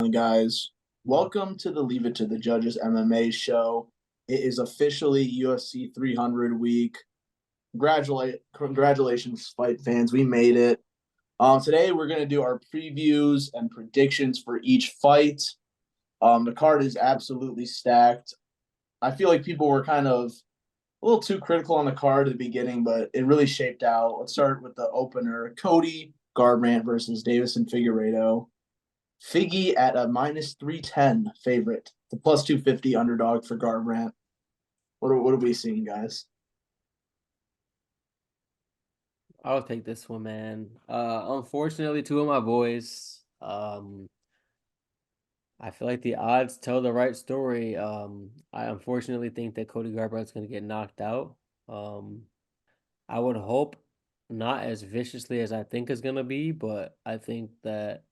Guys. Welcome to the Leave It to the Judges MMA show. It is officially UFC 300 week. Congratulations, fight fans. We made it. Today we're going to do our previews and predictions for each fight. The card is absolutely stacked. I feel like people were kind of a little too critical on the card at the beginning, but it really shaped out. Let's start with the opener: Cody Garbrandt versus Davison Figueiredo. Figgy at a minus 310 favorite, the plus 250 underdog for Garbrandt. What are we seeing, guys? I'll take this one, man. Unfortunately, two of my boys. I feel like the odds tell the right story. I unfortunately think that Cody Garbrandt's going to get knocked out. Um, I would hope not as viciously as I think is going to be, but I think that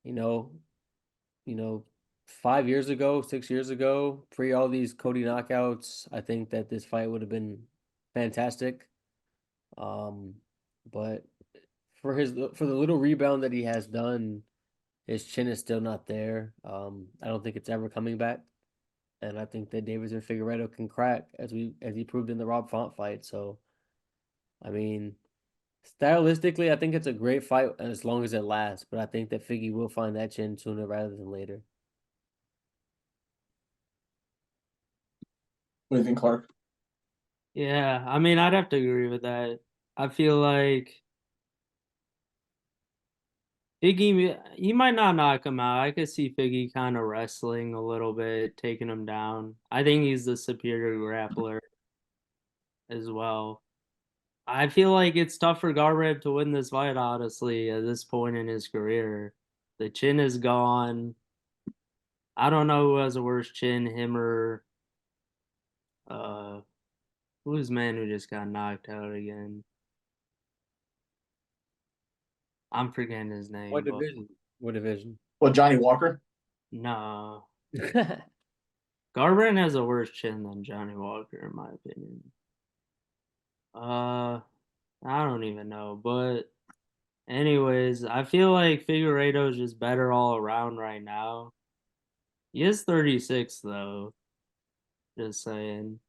you know, you know, 5 years ago, 6 years ago, pre all these Cody knockouts, I think that this fight would have been fantastic. Um, but for the little rebound that he has done, his chin is still not there. I don't think it's ever coming back, and I think that Davis and Figueredo can crack as he proved in the Rob Font fight. So, I mean, stylistically, I think it's a great fight as long as it lasts. But I think that Figgy will find that chin sooner rather than later. What do you think, Clark? Yeah, I mean, I'd have to agree with that. I feel like Figgy, he might not knock him out. I could see Figgy kind of wrestling a little bit, taking him down. I think he's the superior grappler as well. I feel like it's tough for Garbrandt to win this fight, honestly, at this point in his career. The chin is gone. I don't know who has a worse chin, him or uh who's man who just got knocked out again. I'm forgetting his What name, but division? What division? Well, Johnny Walker. no. Garbrandt has a worse chin than Johnny Walker, in my opinion. Uh, I don't even know, but anyways, I feel like Figueiredo is just better all around right now. He is 36 though, just saying.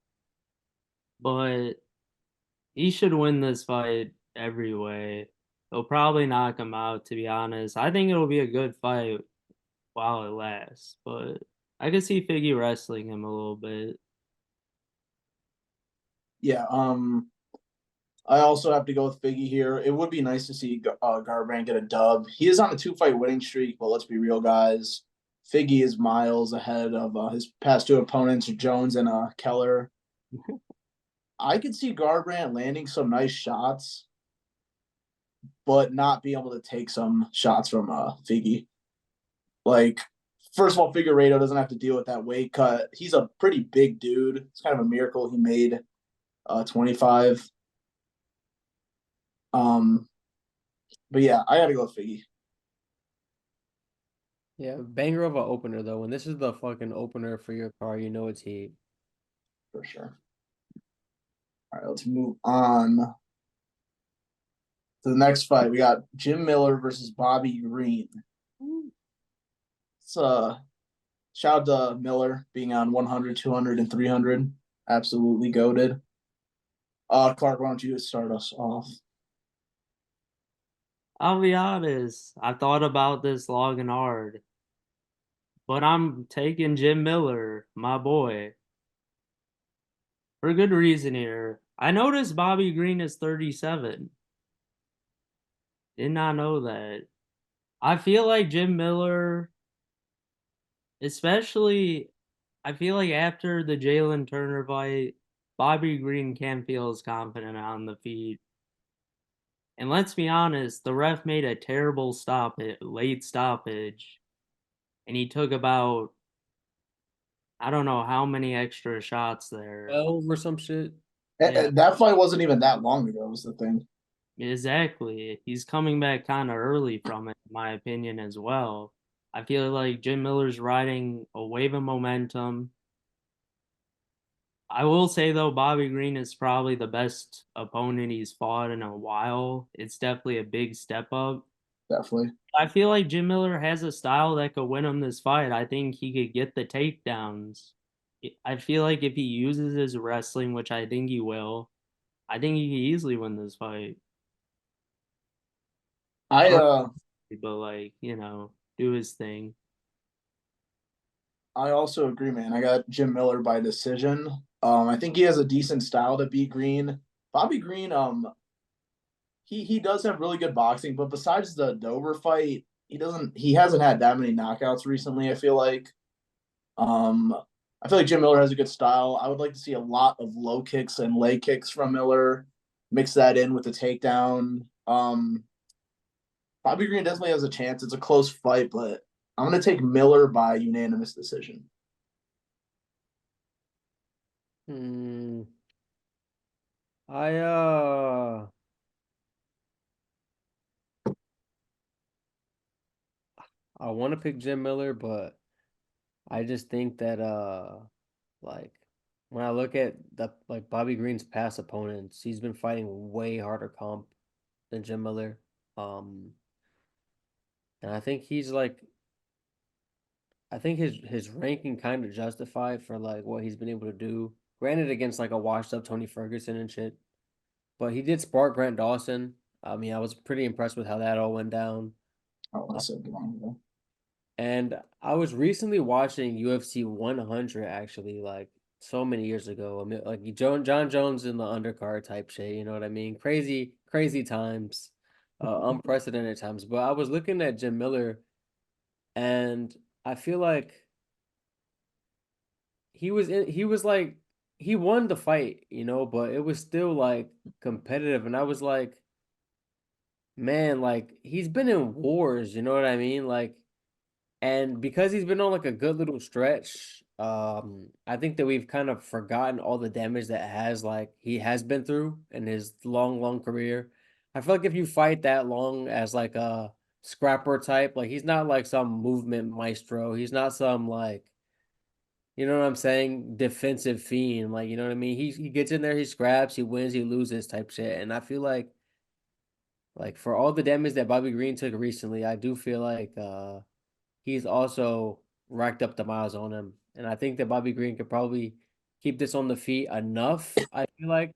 But he should win this fight every way. He'll probably knock him out, to be honest. I think it'll be a good fight while it lasts, but I could see Figgy wrestling him a little bit. Yeah. I also have to go with Figgy here. It would be nice to see Garbrandt get a dub. He is on a 2-fight winning streak, but let's be real, guys. Figgy is miles ahead of his past two opponents, Jones and Keller. I could see Garbrandt landing some nice shots, but not be able to take some shots from Figgy. Like, first of all, Figueredo doesn't have to deal with that weight cut. He's a pretty big dude. It's kind of a miracle he made 25. Um, but yeah, I got to go with Figgy Yeah, banger of a opener though. When this is the fucking opener for your car, you know it's heat. for sure. All right, let's move on to the next fight. We got Jim Miller versus Bobby Green. It's shout out to Miller being on 100, 200, and 300. Absolutely goaded. Clark, why don't you start us off? I'll be honest, I thought about this long and hard, but I'm taking Jim Miller, my boy, for a good reason here. I noticed Bobby Green is 37. Did not know that. I feel like Jim Miller, especially, I feel like after the Jalen Turner fight, Bobby Green can't feel as confident on the feet. And let's be honest, the ref made a terrible late stoppage, and he took about I don't know how many extra shots there. 12 or some shit. Yeah, That fight wasn't even that long ago, was the thing. exactly. He's coming back kind of early from it, in my opinion, as well. I feel like Jim Miller's riding a wave of momentum. I will say though, Bobby Green is probably the best opponent he's fought in a while. It's definitely a big step up. definitely. I feel like Jim Miller has a style that could win him this fight. I think he could get the takedowns. I feel like if he uses his wrestling, which I think he will, I think he could easily win this fight. I Short, uh but like, you know, do his thing. I also agree, man. I got Jim Miller by decision. I think he has a decent style to beat Green. Bobby Green, he does have really good boxing, but besides the Dover fight, he hasn't had that many knockouts recently, I feel like. Um I feel like Jim Miller has a good style. I would like to see a lot of low kicks and leg kicks from Miller. Mix that in with the takedown. Bobby Green definitely has a chance. It's a close fight, but I'm gonna take Miller by unanimous decision. Hmm. I uh I want to pick Jim Miller, but I just think that like when I look at the like Bobby Green's past opponents, he's been fighting way harder comp than Jim Miller. Um and I think his ranking kind of justified for like what he's been able to do. Granted against like a washed up Tony Ferguson and shit. But he did spark Grant Dawson. I mean, I was pretty impressed with how that all went down. Oh, I said wrong. And I was recently watching UFC 100 actually, like so many years ago. I mean, like John Jones in the undercard type shit. You know what I mean? Crazy, crazy times, unprecedented times. But I was looking at Jim Miller, and I feel like he was like he won the fight, you know, but it was still like competitive, and I was like, man, like he's been in wars, you know what I mean? Like, and because he's been on like a good little stretch, I think that we've kind of forgotten all the damage that he has been through in his long career. I feel like if you fight that long as like a scrapper type, like he's not like some movement maestro. He's not some like, you know what I'm saying, defensive fiend. Like, you know what I mean? He gets in there, he scraps, he wins, he loses type shit. And I feel like for all the damage that Bobby Green took recently, I do feel like he's also racked up the miles on him. And I think that Bobby Green could probably keep this on the feet enough, I feel like,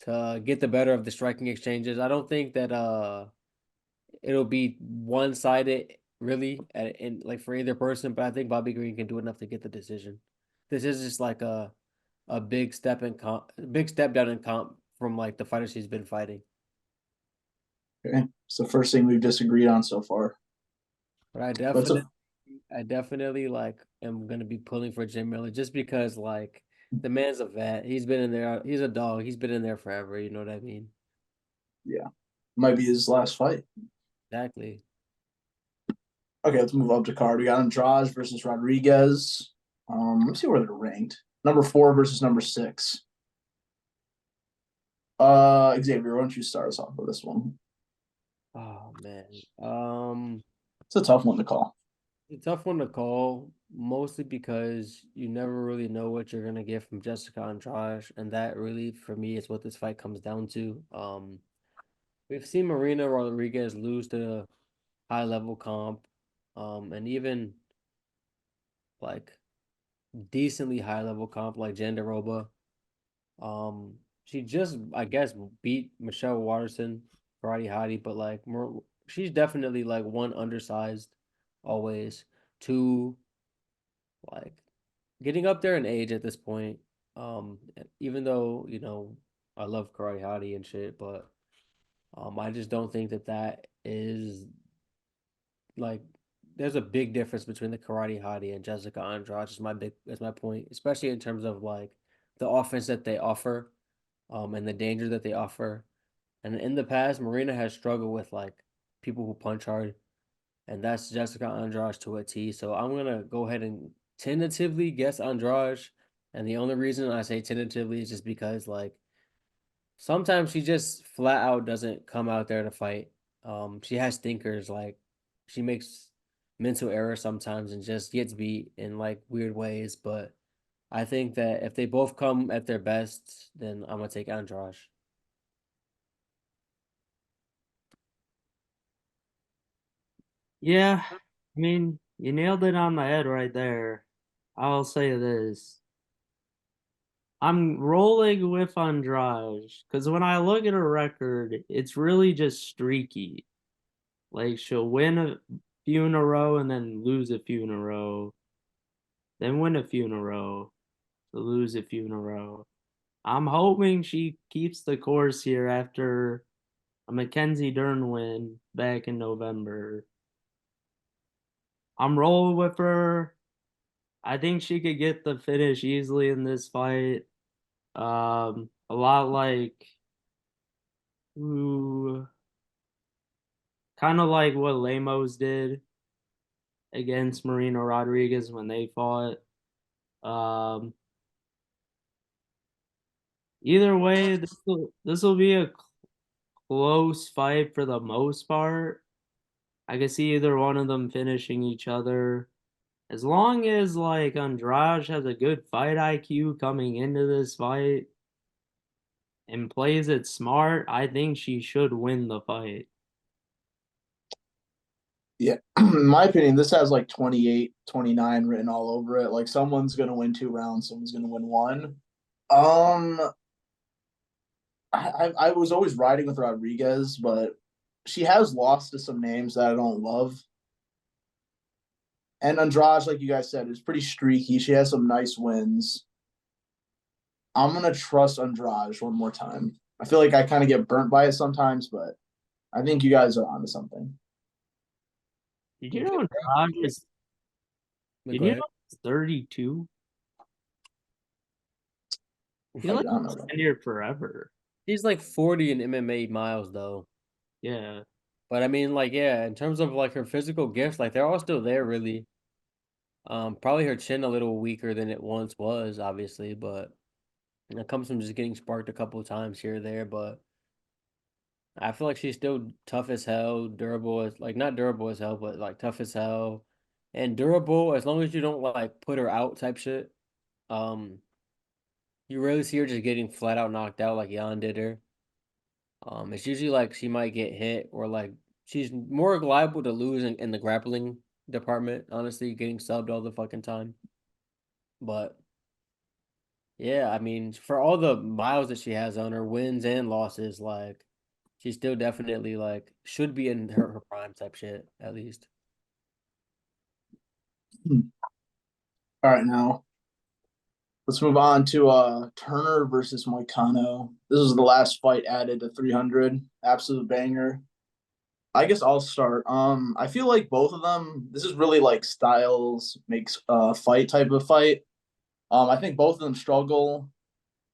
to get the better of the striking exchanges. I don't think that it'll be one-sided really in like for either person, but I think Bobby Green can do enough to get the decision. This is just like a big step down in comp from like the fighters he's been fighting. Okay, it's the first thing we've disagreed on so far. But But it's a I definitely like am gonna be pulling for Jim Miller just because like the man's a vet. He's been in there. He's a dog. He's been in there forever. You know what I mean? yeah, might be his last fight. Exactly. Okay, let's move up to card. We got Andrade versus Rodriguez. Let's see where they're ranked. Number 4 versus number 6. Xavier, why don't you start us off with this one? Oh man. It's a tough one to call. It's a tough one to call, mostly because you never really know what you're gonna get from Jessica Andrade, and that really for me is what this fight comes down to. We've seen Marina Rodriguez lose to high level comp, and even like decently high level comp like Jandaroba. She just I guess beat Michelle Watterson, Karate Hottie, but like she's definitely like one undersized, always. Two, like getting up there in age at this point. Even though you know I love Karate Hottie and shit, but I just don't think that that is like there's a big difference between the Karate Hottie and Jessica Andrade. Is my point, especially in terms of like the offense that they offer, and the danger that they offer. And in the past, Marina has struggled with like people who punch hard, and that's Jessica Andrade to a T. So I'm gonna go ahead and tentatively guess Andrade. And the only reason I say tentatively is just because like sometimes she just flat out doesn't come out there to fight. She has stinkers, like she makes mental errors sometimes and just gets beat in like weird ways. But I think that if they both come at their best, then I'm gonna take Andrade. Yeah, I mean, you nailed it on the head right there. I'll say this. I'm rolling with Andrade because when I look at her record, it's really just streaky. Like she'll win a few in a row and then lose a few in a row, then win a few in a row, to lose a few in a row. I'm hoping she keeps the course here after a Mackenzie Dern win back in November. I'm rolling with her. I think she could get the finish easily in this fight. A lot like ooh, kind of like what Lemos did against Marina Rodriguez when they fought. Um, Either way, this will be a close fight for the most part. I can see either one of them finishing each other. As long as like Andrade has a good fight IQ coming into this fight and plays it smart, I think she should win the fight. Yeah, in my opinion, this has like 28, 29 written all over it. Like someone's gonna win 2 rounds, someone's gonna win one. Um, I was always riding with Rodriguez, but she has lost to some names that I don't love. And Andrade, like you guys said, is pretty streaky. She has some nice wins. I'm gonna trust Andrade one more time. I feel like I kind of get burnt by it sometimes, but I think you guys are onto something. Did you know Andrade is did Go you ahead. know he's 32? He I like did not know that. been here forever. He's like 40 in MMA miles though. Yeah. But I mean, like, yeah, in terms of like her physical gifts, like they're all still there, really. Probably her chin a little weaker than it once was, obviously, but it comes from just getting sparked a couple of times here or there. But I feel like she's still tough as hell, durable as like not durable as hell, but like tough as hell and durable as long as you don't like put her out type shit. Um, you rarely see her just getting flat out knocked out like Jan did her. It's usually like she might get hit or like she's more liable to lose in the grappling department, honestly, getting subbed all the fucking time. But yeah, I mean, for all the miles that she has on her, wins and losses, like she's still definitely like should be in her prime type shit, at least. All right, now let's move on to Turner versus Moicano. This is the last fight added to 300. Absolute banger. I guess I'll start. I feel like both of them. This is really like styles makes fight type of fight. I think both of them struggle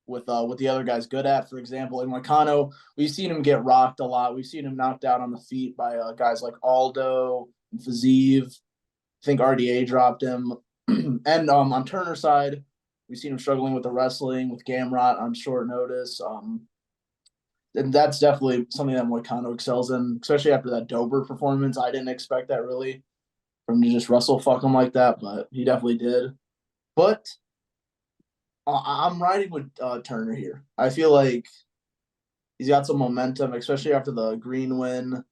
with what the other guy's good at. For example, in Moicano, we've seen him get rocked a lot. We've seen him knocked out on the feet by guys like Aldo and Fazeev. I think RDA dropped him. And on Turner's side, we've seen him struggling with the wrestling with Gamrot on short notice. And that's definitely something that Moicano excels in, especially after that Dober performance. I didn't expect that really from to just wrestle fuck him like that, but he definitely did. But I'm riding with Turner here. I feel like he's got some momentum, especially after the Green win.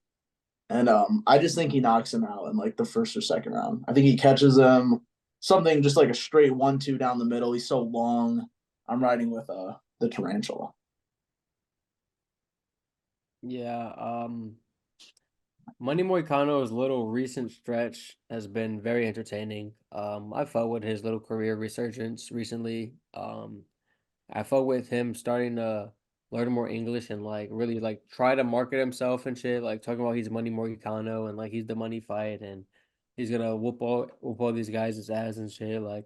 And I just think he knocks him out in like the first or second round. I think he catches him something just like a straight 1-2 down the middle. He's so long. I'm riding with the tarantula. Yeah, Money Moicano's little recent stretch has been very entertaining. I felt with his little career resurgence recently. I felt with him starting to learn more English and like really like try to market himself and shit, like talking about he's Money Moicano and like he's the money fight and he's gonna whoop all these guys' ass and shit. Like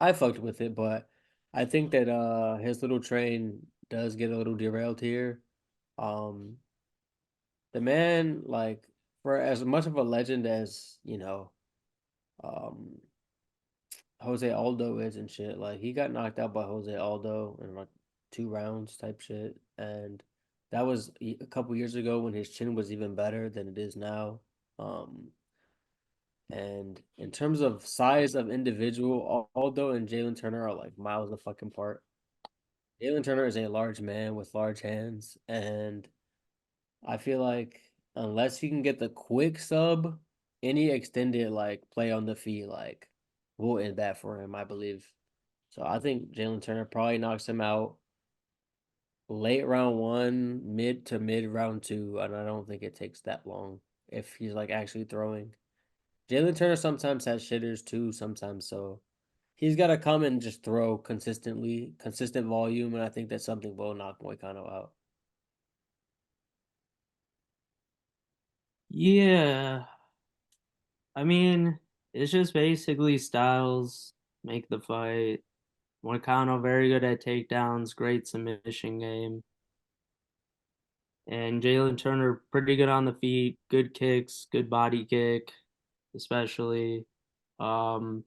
I fucked with it, but I think that his little train does get a little derailed here. Um the man, like, for as much of a legend as, um, Jose Aldo is and shit, like, he got knocked out by Jose Aldo in like 2 rounds type shit. And that was a couple years ago when his chin was even better than it is now. Um, and in terms of size of individual, Aldo and Jalen Turner are like miles the fucking apart. Jalen Turner is a large man with large hands, and I feel like unless he can get the quick sub, any extended like play on the feet like will end that for him, I believe. So I think Jalen Turner probably knocks him out late round one, mid to mid round two, and I don't think it takes that long if he's like actually throwing. Jalen Turner sometimes has shitters too, sometimes so he's got to come and just throw consistently, consistent volume, and I think that's something will knock Moicano out. Yeah. I mean, it's just basically styles make the fight. Moicano very good at takedowns, great submission game. And Jalen Turner pretty good on the feet, good kicks, good body kick, especially. Um,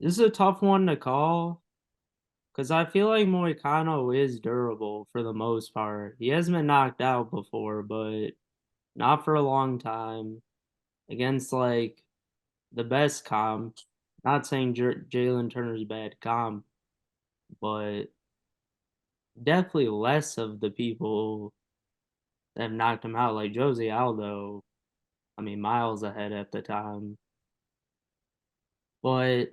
this is a tough one to call because I feel like Moicano is durable for the most part. He hasn't been knocked out before, but not for a long time against like the best comp. Not saying Jalen Turner's bad comp, but definitely less of the people that have knocked him out, like Jose Aldo. I mean, miles ahead at the time. But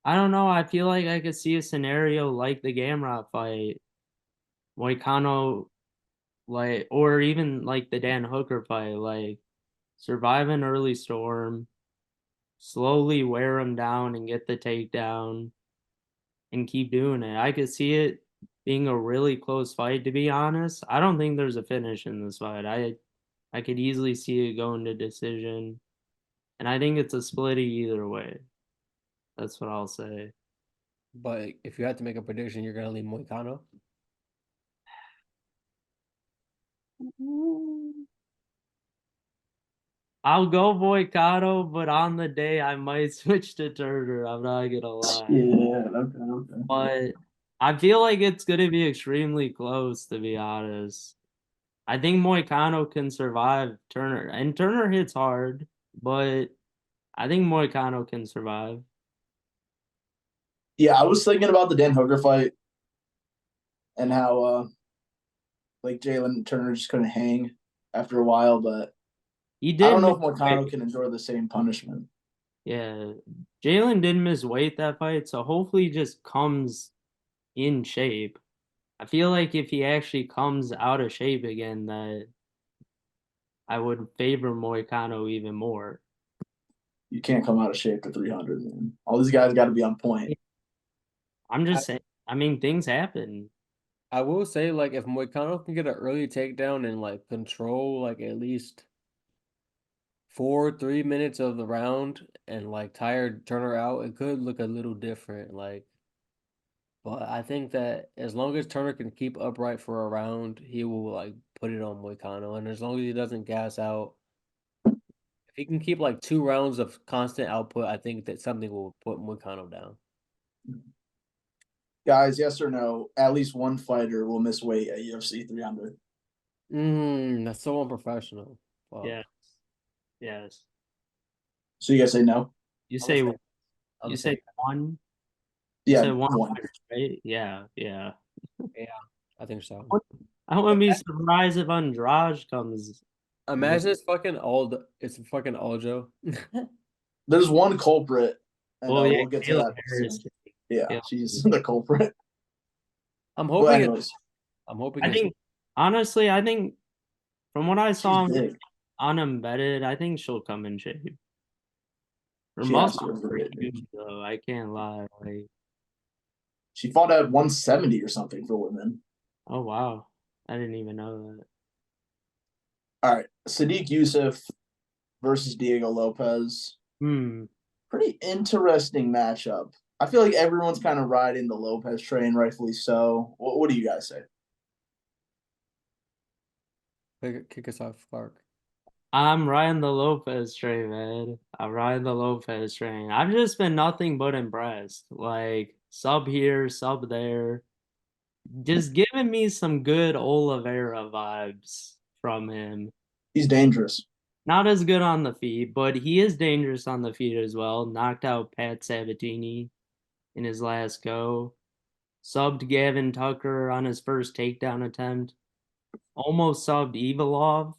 I don't know. I feel like I could see a scenario like the Gamrot fight, Moicano, like, or even like the Dan Hooker fight, like survive an early storm, slowly wear him down and get the takedown and keep doing it. I could see it being a really close fight, to be honest. I don't think there's a finish in this fight. I could easily see it going to decision. And I think it's a splitty either way. That's what I'll say. But if you had to make a prediction, you're gonna leave Moicano. I'll go Boycotto, but on the day I might switch to Turner. I'm not gonna lie. Yeah, okay. But I feel like it's gonna be extremely close, to be honest. I think Moicano can survive Turner, and Turner hits hard, but I think Moicano can survive. Yeah, I was thinking about the Dan Hooker fight and how like Jalen Turner just couldn't hang after a while, but He I did don't know miss if Moicano weight. can endure the same punishment. Yeah, Jalen did miss weight that fight, so hopefully he just comes in shape. I feel like if he actually comes out of shape again, that I would favor Moicano even more. You can't come out of shape to 300, man. All these guys got to be on point. I'm I, just saying. I mean, things happen. I will say like if Moicano can get an early takedown and like control like at least 3 minutes of the round and like tire Turner out, it could look a little different. Like, but I think that as long as Turner can keep upright for a round, he will like put it on Moicano, and as long as he doesn't gas out, if he can keep like 2 rounds of constant output, I think that something will put Moicano down. Guys, yes or no? At least one fighter will miss weight at UFC 300. That's so unprofessional. Yeah. Fuck. Yes. So you guys say no? You I'm gonna say say, I'm you gonna say say one. You Yeah, said one one. fighter, right? Yeah, yeah. yeah, I think so. I wouldn't be surprised if Andrade comes. Imagine it's fucking Aljo. There's one culprit, and Well, yeah, we'll get to Kayla that Harris. soon. Yeah, Yeah. she's the culprit. I'm But hoping anyways, I think honestly, I think from what I she's saw big. on Embedded, I think she'll come in shape. Her She has muscles to. are huge, though. I can't lie. Like, She fought at 170 or something for women. oh wow, I didn't even know that. All right, Sadiq Youssef versus Diego Lopez. Hmm. Pretty interesting matchup. I feel like everyone's kind of riding the Lopez train, rightfully so. What do you guys say? kick us off, Clark. I'm riding the Lopez train, man. I'm riding the Lopez train. I've just been nothing but impressed. Like sub here, sub there. Just giving me some good Oliveira vibes from him. He's dangerous. Not as good on the feet, but he is dangerous on the feet as well. Knocked out Pat Sabatini in his last go. Subbed Gavin Tucker on his first takedown attempt. Almost subbed Evilov.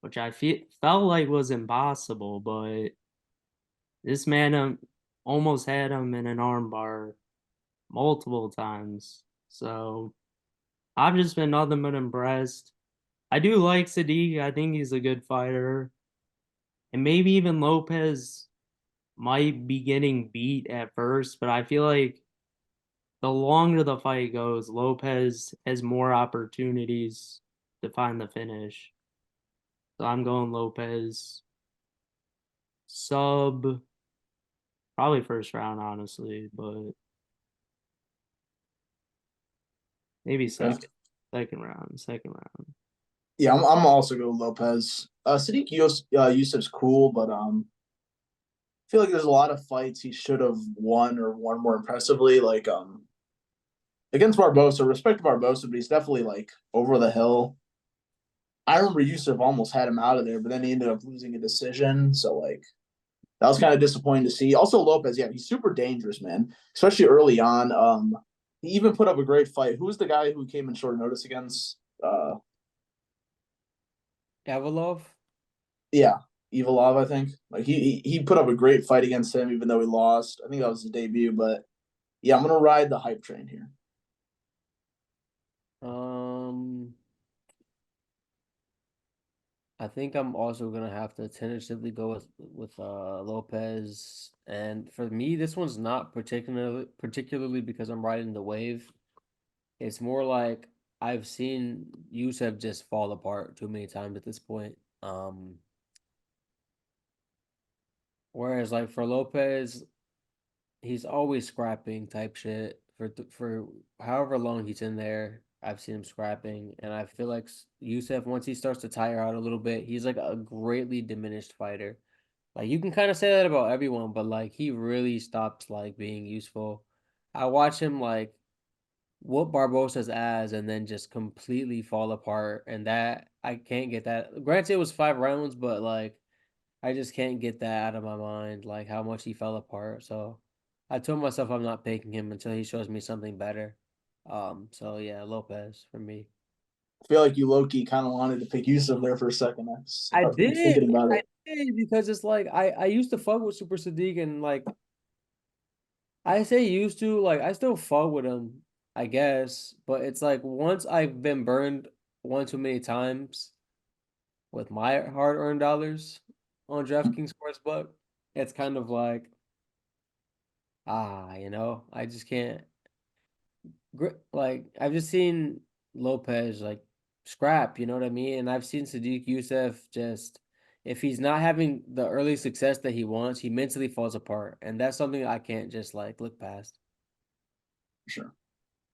which I felt like was impossible, but this man almost had him in an armbar multiple times. So I've just been nothing but impressed. I do like Sadiq. I think he's a good fighter. And maybe even Lopez might be getting beat at first, but I feel like the longer the fight goes, Lopez has more opportunities to find the finish. So I'm going Lopez sub, probably first round, honestly, but maybe Okay. second round. Yeah, I'm also going Lopez. Sadiq Yusuf's cool, but I feel like there's a lot of fights he should have won or won more impressively. Like against Barbosa, respect to Barbosa, but he's definitely like over the hill. I remember Yusuf almost had him out of there, but then he ended up losing a decision. So like that was kind of disappointing to see. Also Lopez, yeah, he's super dangerous, man, especially early on. He even put up a great fight. Who was the guy who came in short notice against? Avalov? Yeah, Evilov, I think. Like he put up a great fight against him, even though he lost. I think that was his debut, but yeah, I'm gonna ride the hype train here. Um, I think I'm also gonna have to tentatively go with Lopez. And for me, this one's not particularly because I'm riding the wave. It's more like I've seen Yusuf just fall apart too many times at this point. Whereas like for Lopez, he's always scrapping type shit for however long he's in there. I've seen him scrapping, and I feel like Yusuf, once he starts to tire out a little bit, he's like a greatly diminished fighter. Like you can kind of say that about everyone, but like he really stops like being useful. I watch him like whoop Barbosa's ass and then just completely fall apart, and that I can't get that. Granted, it was 5 rounds, but like I just can't get that out of my mind, like how much he fell apart. So I told myself I'm not picking him until he shows me something better. So yeah, Lopez for me. I feel like you Loki kind of wanted to pick Yusuf there for a second. I I've been did. thinking about I it. did because it's like I used to fuck with Super Sadiq and like I say used to, like I still fuck with him, I guess, but it's like once I've been burned one too many times with my hard-earned dollars on DraftKings Sportsbook, it's kind of like I just can't. Like I've just seen Lopez like scrap, you know what I mean? And I've seen Sadiq Youssef just if he's not having the early success that he wants, he mentally falls apart, and that's something I can't just like look past. Sure.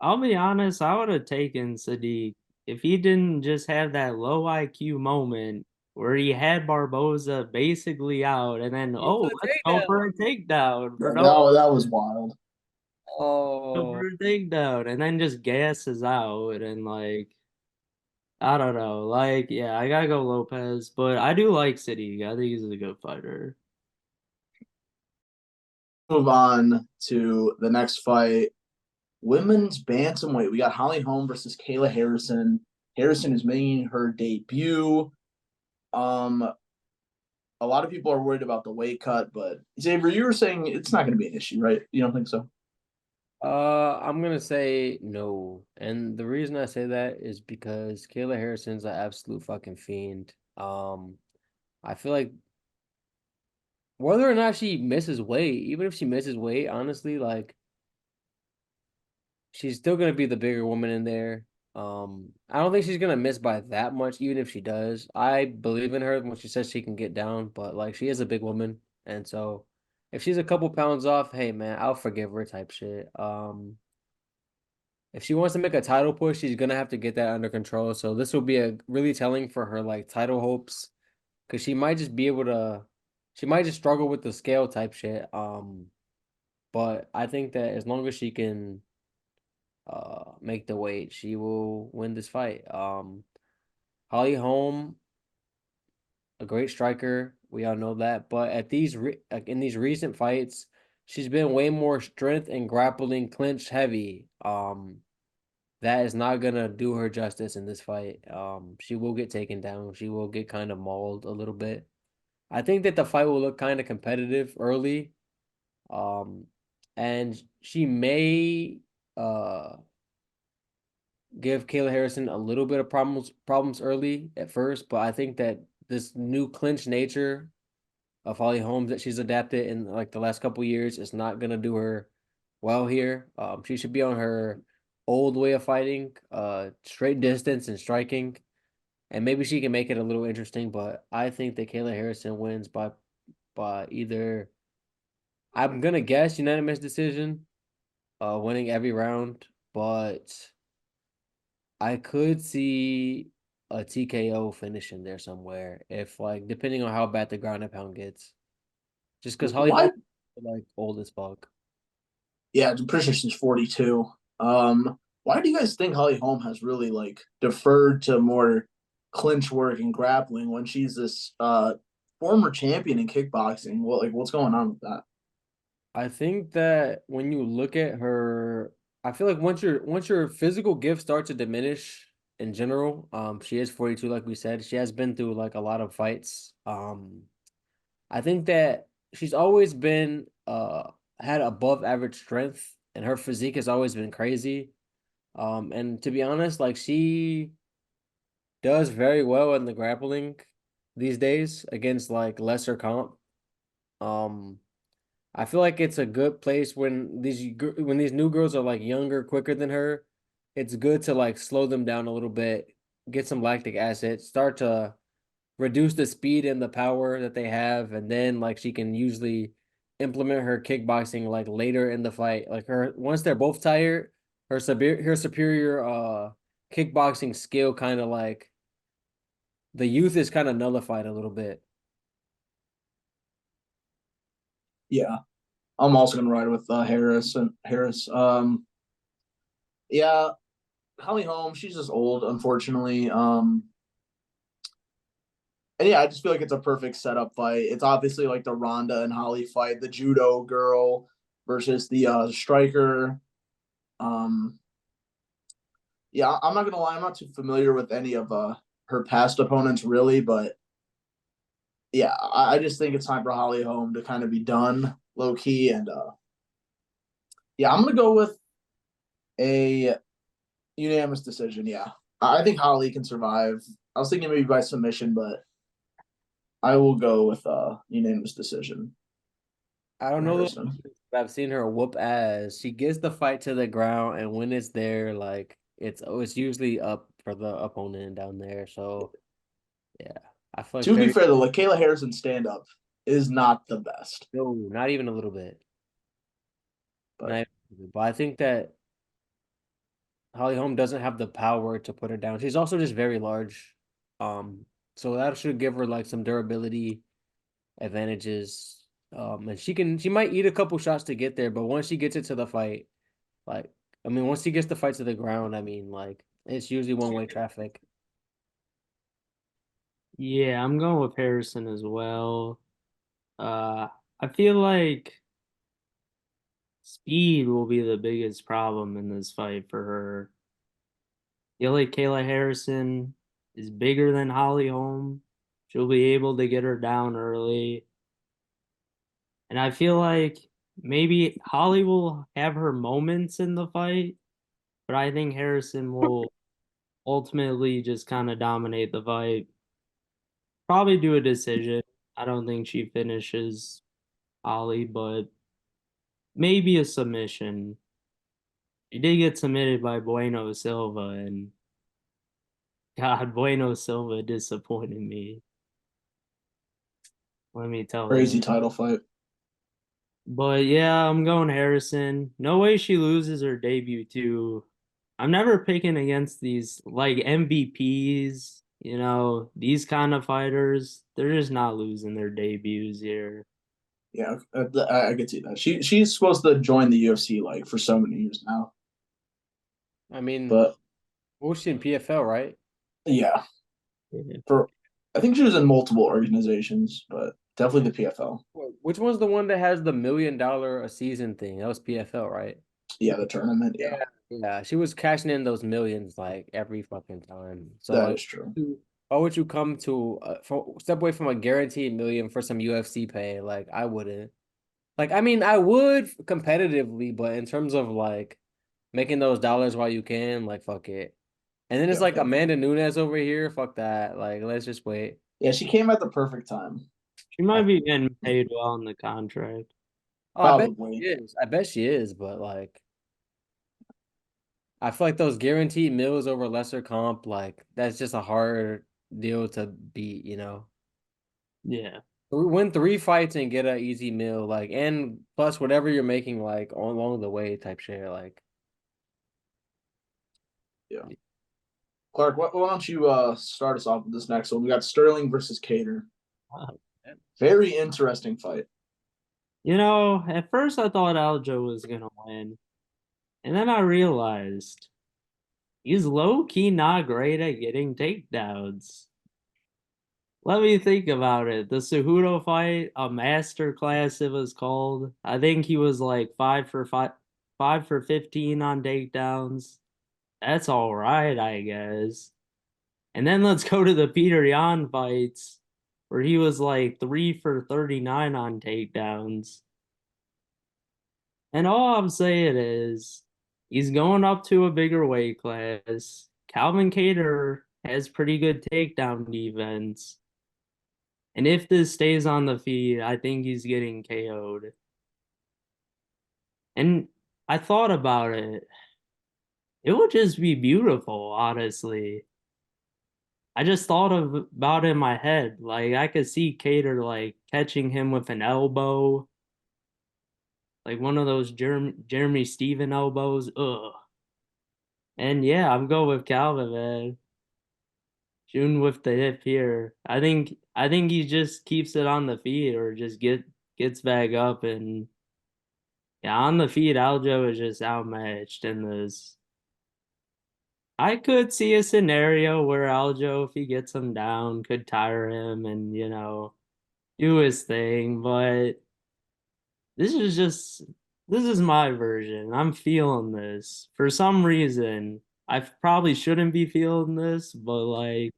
I'll be honest, I would have taken Sadiq if he didn't just have that low IQ moment where he had Barboza basically out and then, You oh, took let's go a for a takedown Yeah, for no that was wild. go Oh, for a takedown and then just gasses out and like I don't know. Like, yeah, I gotta go Lopez, but I do like Sadiq. I think he's a good fighter. Move on to the next fight. Women's bantamweight. We got Holly Holm versus Kayla Harrison. Harrison is making her debut. Um, a lot of people are worried about the weight cut, but Xavier, you were saying it's not going to be an issue, right? You don't think so? I'm gonna say no, and the reason I say that is because Kayla Harrison's an absolute fucking fiend. I feel like whether or not she misses weight, even if she misses weight, honestly, like she's still gonna be the bigger woman in there. I don't think she's gonna miss by that much, even if she does. I believe in her when she says she can get down, but like she is a big woman, and so if she's a couple pounds off, hey man, I'll forgive her type shit. If she wants to make a title push, she's gonna have to get that under control. So this will be a really telling for her like title hopes, because she might just be able to, she might just struggle with the scale type shit. But I think that as long as she can make the weight, she will win this fight. Holly Holm, a great striker, we all know that. But at like in these recent fights, she's been way more strength and grappling clinch heavy. that is not gonna do her justice in this fight. She will get taken down. She will get kind of mauled a little bit. I think that the fight will look kind of competitive early. Um, and she may give Kayla Harrison a little bit of problems early at first, but I think that this new clinch nature of Holly Holmes that she's adapted in like the last couple years is not gonna do her well here. She should be on her old way of fighting, straight distance and striking, and maybe she can make it a little interesting. But I think that Kayla Harrison wins by either, I'm gonna guess, unanimous decision, winning every round, but I could see a TKO finish in there somewhere if like depending on how bad the ground and pound gets. Just because Holly Why? Holm is like old as fuck. Yeah, I'm pretty sure she's 42. Why do you guys think Holly Holm has really like deferred to more clinch work and grappling when she's this former champion in kickboxing? What's going on with that? I think that when you look at her, I feel like once your physical gift starts to diminish in general, she is 42, like we said. She has been through like a lot of fights. I think that she's always been had above average strength and her physique has always been crazy. And to be honest, like she does very well in the grappling these days against like lesser comp. Um, I feel like it's a good place when these new girls are like younger, quicker than her. It's good to like slow them down a little bit, get some lactic acid, start to reduce the speed and the power that they have, and then like she can usually implement her kickboxing like later in the fight. Like her once they're both tired, her superior kickboxing skill kind of like the youth is kind of nullified a little bit. Yeah, I'm also gonna ride with Harris and Harris. Yeah, Holly Holm, she's just old, unfortunately. And yeah, I just feel like it's a perfect setup fight. It's obviously like the Ronda and Holly fight, the judo girl versus the striker. Um, yeah, I'm not gonna lie, I'm not too familiar with any of her past opponents really, but yeah, I just think it's time for Holly Holm to kind of be done low key, and yeah, I'm gonna go with a unanimous decision. Yeah, I think Holly can survive. I was thinking maybe by submission, but I will go with unanimous decision I don't for know Harrison. but I've seen her whoop ass. She gets the fight to the ground, and when it's there, like it's usually up for the opponent down there. So yeah, I feel like To be very fair, though, like Kayla Harrison stand up is not the best, no, not even a little bit. but Not even, but I think that Holly Holm doesn't have the power to put her down. She's also just very large. Um, so that should give her like some durability advantages. And she might eat a couple shots to get there, but once she gets it to the fight, like I mean, once she gets the fight to the ground, I mean, like it's usually one-way traffic. Yeah, I'm going with Harrison as well. Uh, I feel like speed will be the biggest problem in this fight for her. I feel like Kayla Harrison is bigger than Holly Holm. She'll be able to get her down early. And I feel like maybe Holly will have her moments in the fight, but I think Harrison will ultimately just kind of dominate the fight. Probably do a decision. I don't think she finishes Holly, but maybe a submission. She did get submitted by Bueno Silva, and God, Bueno Silva disappointed me. Let me tell you. crazy title fight. But yeah, I'm going Harrison. No way she loses her debut too. I'm never picking against these like MVPs, these kind of fighters. They're just not losing their debuts here. Yeah, I could see that. She's supposed to join the UFC like for so many years now, I mean, but what was she in PFL, right? yeah, Yeah. for I think she was in multiple organizations, but definitely the PFL. Which one's the one that has the $1 million a season thing? That was PFL, right? Yeah, the tournament. Yeah, Yeah, she was cashing in those millions like every fucking time. So that like, is true. why would you come to step away from a guaranteed million for some UFC pay? Like, I wouldn't. Like, I mean, I would competitively, but in terms of like making those dollars while you can, like, fuck it. And then it's Yeah, like Amanda Nunes over here. Fuck that. Like, let's just wait. yeah, she came at the perfect time. She might be getting paid well in the contract. Oh, I bet she Probably. is. I bet she is, but like, I feel like those guaranteed meals over lesser comp, like, that's just a hard deal to beat, you know? Yeah. Win three fights and get an easy meal, like, and plus whatever you're making, like, along the way type shit, like. Yeah. Clark, why don't you start us off with this next one? We got Sterling versus Cater. Very interesting fight. At first I thought Aljo was gonna win, and then I realized he's low key not great at getting takedowns. Let me think about it. The Cejudo fight, a master class it was called. I think he was like 5 for 15 on takedowns. That's all right, I guess. And then let's go to the Peter Yan fights, where he was like 3 for 39 on takedowns. And all I'm saying is he's going up to a bigger weight class. Calvin Cater has pretty good takedown defense. And if this stays on the feed, I think he's getting KO'd. And I thought about it. It would just be beautiful, honestly. I just thought about it in my head. Like I could see Cater like catching him with an elbow, like one of those Jeremy Steven elbows. Ugh. And yeah, I'm going with Calvin, man. Shooting with the hip here. I think he just keeps it on the feet or just gets back up and yeah, on the feet, Aljo is just outmatched in this. I could see a scenario where Aljo, if he gets him down, could tire him and, do his thing, but this is just this is my version. I'm feeling this. For some reason, I probably shouldn't be feeling this, but like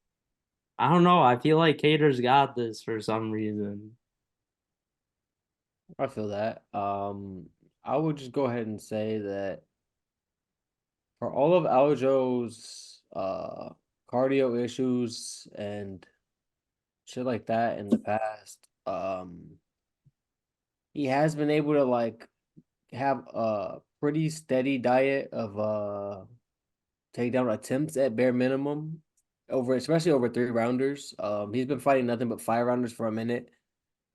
I don't know. I feel like Cater's got this for some reason. I feel that. I would just go ahead and say that for all of Aljo's cardio issues and shit like that in the past, he has been able to like have a pretty steady diet of takedown attempts at bare minimum over especially over three rounders. He's been fighting nothing but five rounders for a minute.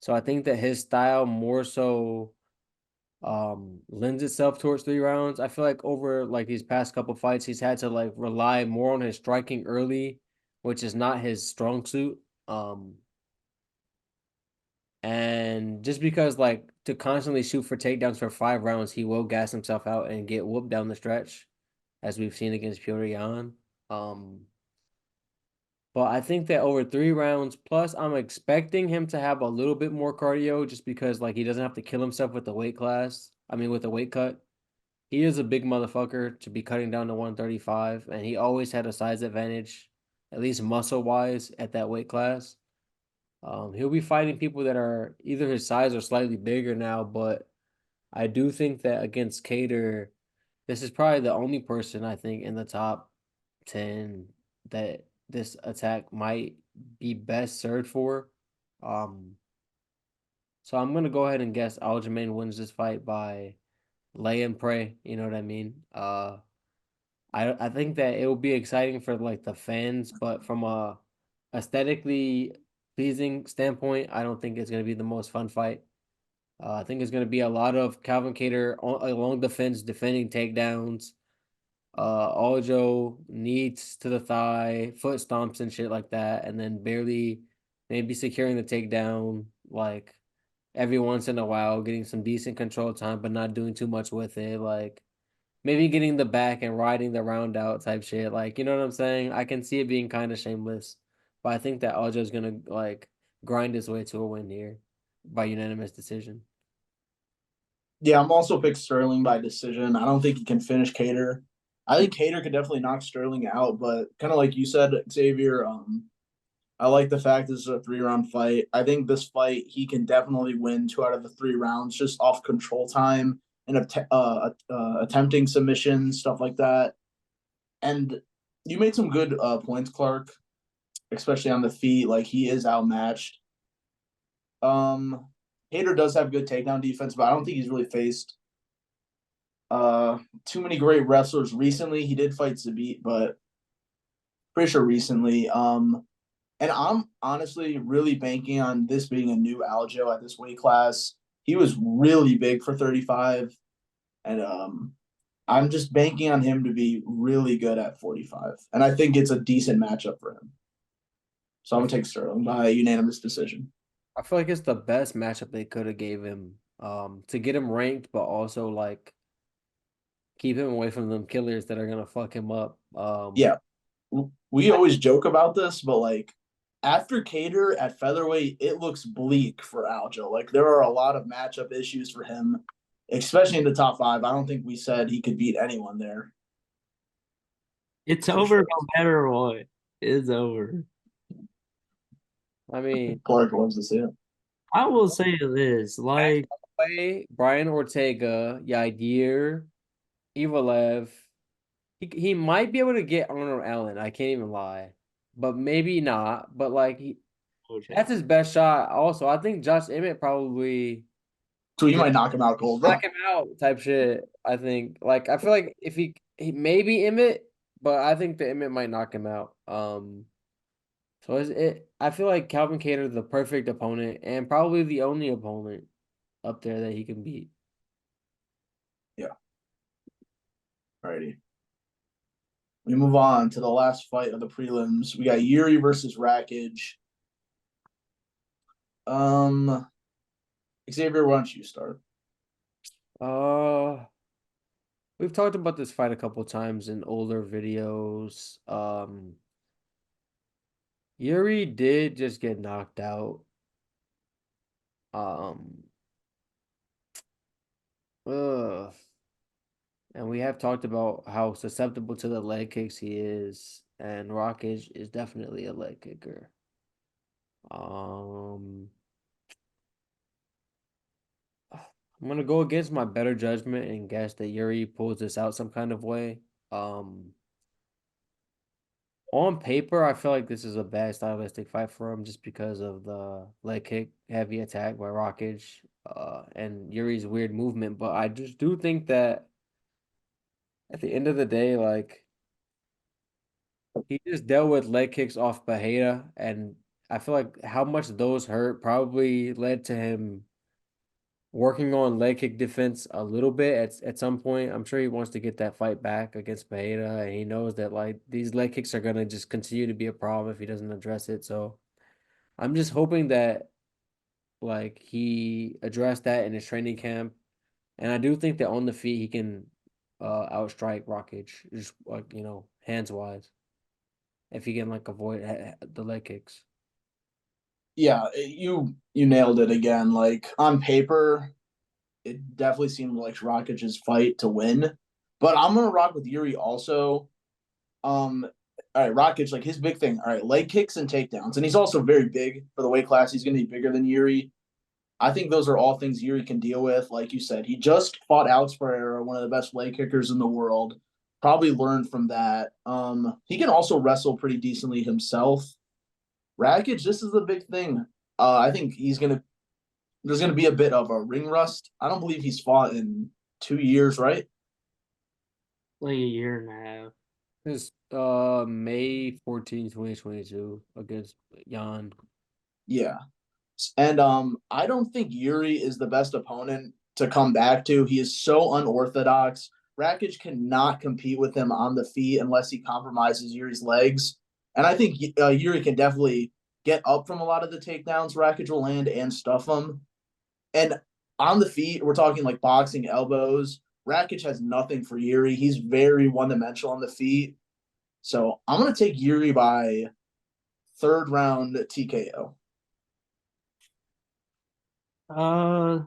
So I think that his style more so lends itself towards three rounds. I feel like over like these past couple fights, he's had to like rely more on his striking early, which is not his strong suit. And just because like to constantly shoot for takedowns for five rounds, he will gas himself out and get whooped down the stretch, as we've seen against Pyotr Yan. Um, but I think that over three rounds, plus I'm expecting him to have a little bit more cardio just because like he doesn't have to kill himself with the weight class. I mean with the weight cut. He is a big motherfucker to be cutting down to 135, and he always had a size advantage, at least muscle wise, at that weight class. He'll be fighting people that are either his size or slightly bigger now, but I do think that against Cater, this is probably the only person I think in the top 10 that this attack might be best served for. Um, so I'm gonna go ahead and guess Aljamain wins this fight by lay and pray. You know what I mean? I think that it will be exciting for like the fans, but from a aesthetically pleasing standpoint, I don't think it's gonna be the most fun fight. I think it's gonna be a lot of Calvin Cater along the fence defending takedowns. Aljo knees to the thigh, foot stomps and shit like that, and then barely maybe securing the takedown like every once in a while, getting some decent control time, but not doing too much with it. Like maybe getting the back and riding the round out type shit. Like, you know what I'm saying? I can see it being kind of shameless, but I think that Aljo's gonna like grind his way to a win here by unanimous decision. Yeah, I'm also picked Sterling by decision. I don't think he can finish Cater. I think Cater could definitely knock Sterling out, but kind of like you said, Xavier, I like the fact this is a 3 round fight. I think this fight he can definitely win 2 out of the 3 rounds just off control time and attempting submissions, stuff like that. And you made some good points, Clark, especially on the feet. Like he is outmatched. Um, Hader does have good takedown defense, but I don't think he's really faced too many great wrestlers recently. He did fight Zabit, but pretty sure recently. And I'm honestly really banking on this being a new Aljo at this weight class. He was really big for 35, and I'm just banking on him to be really good at 45. And I think it's a decent matchup for him. So I'm gonna take Sterling by unanimous decision. I feel like it's the best matchup they could have gave him to get him ranked, but also like keep him away from them killers that are gonna fuck him up. Yeah, we always joke about this, but like after Cater at featherweight, it looks bleak for Aljo. Like there are a lot of matchup issues for him, especially in the top 5. I don't think we said he could beat anyone there. It's For over sure. no matter what. It's over. I mean, Clark loves to see it. I will say this, like play Brian Ortega, Yair, Ivalev. He might be able to get Arnold Allen. I can't even lie, but maybe not. But like that's his best shot. Also, I think Josh Emmett probably So he might knock him out cold, bro. knock him out type shit. I think. Like I feel like if he maybe Emmett, but I think the Emmett might knock him out. So is it? I feel like Calvin Cater the perfect opponent and probably the only opponent up there that he can beat. Yeah. Alrighty. We move on to the last fight of the prelims. We got Yuri versus Rackage. Xavier, why don't you start? Uh, we've talked about this fight a couple times in older videos. Yuri did just get knocked out. Um, ugh. And we have talked about how susceptible to the leg kicks he is, and Rockage is definitely a leg kicker. Um, I'm gonna go against my better judgment and guess that Yuri pulls this out some kind of way. Um, on paper, I feel like this is a bad stylistic fight for him just because of the leg kick heavy attack by Rockage, and Yuri's weird movement. But I just do think that at the end of the day, like he just dealt with leg kicks off Bajeda, and I feel like how much those hurt probably led to him working on leg kick defense a little bit at some point. I'm sure he wants to get that fight back against Bajeda, and he knows that like these leg kicks are gonna just continue to be a problem if he doesn't address it. So I'm just hoping that like he addressed that in his training camp, and I do think that on the feet he can outstrike Rockage, just like hands wise, if he can like avoid the leg kicks. Yeah, you nailed it again. Like on paper, it definitely seemed like Rockage's fight to win. But I'm gonna rock with Yuri also. Um, all right, Rockage, like his big thing, all right, leg kicks and takedowns. And he's also very big for the weight class. He's gonna be bigger than Yuri. I think those are all things Yuri can deal with. Like you said, he just fought Alex Pereira, one of the best leg kickers in the world. Probably learned from that. He can also wrestle pretty decently himself. Rakic, this is the big thing. I think there's gonna be a bit of a ring rust. I don't believe he's fought in 2 years, right? a year and a half. It's May 14, 2022 against Jan. Yeah. And I don't think Yuri is the best opponent to come back to. He is so unorthodox. Rakic cannot compete with him on the feet unless he compromises Yuri's legs. And I think Yuri can definitely get up from a lot of the takedowns Rakic will land and stuff him. And on the feet, we're talking like boxing elbows. Rakic has nothing for Yuri. He's very one dimensional on the feet. So I'm gonna take Yuri by 3rd round TKO. Uh,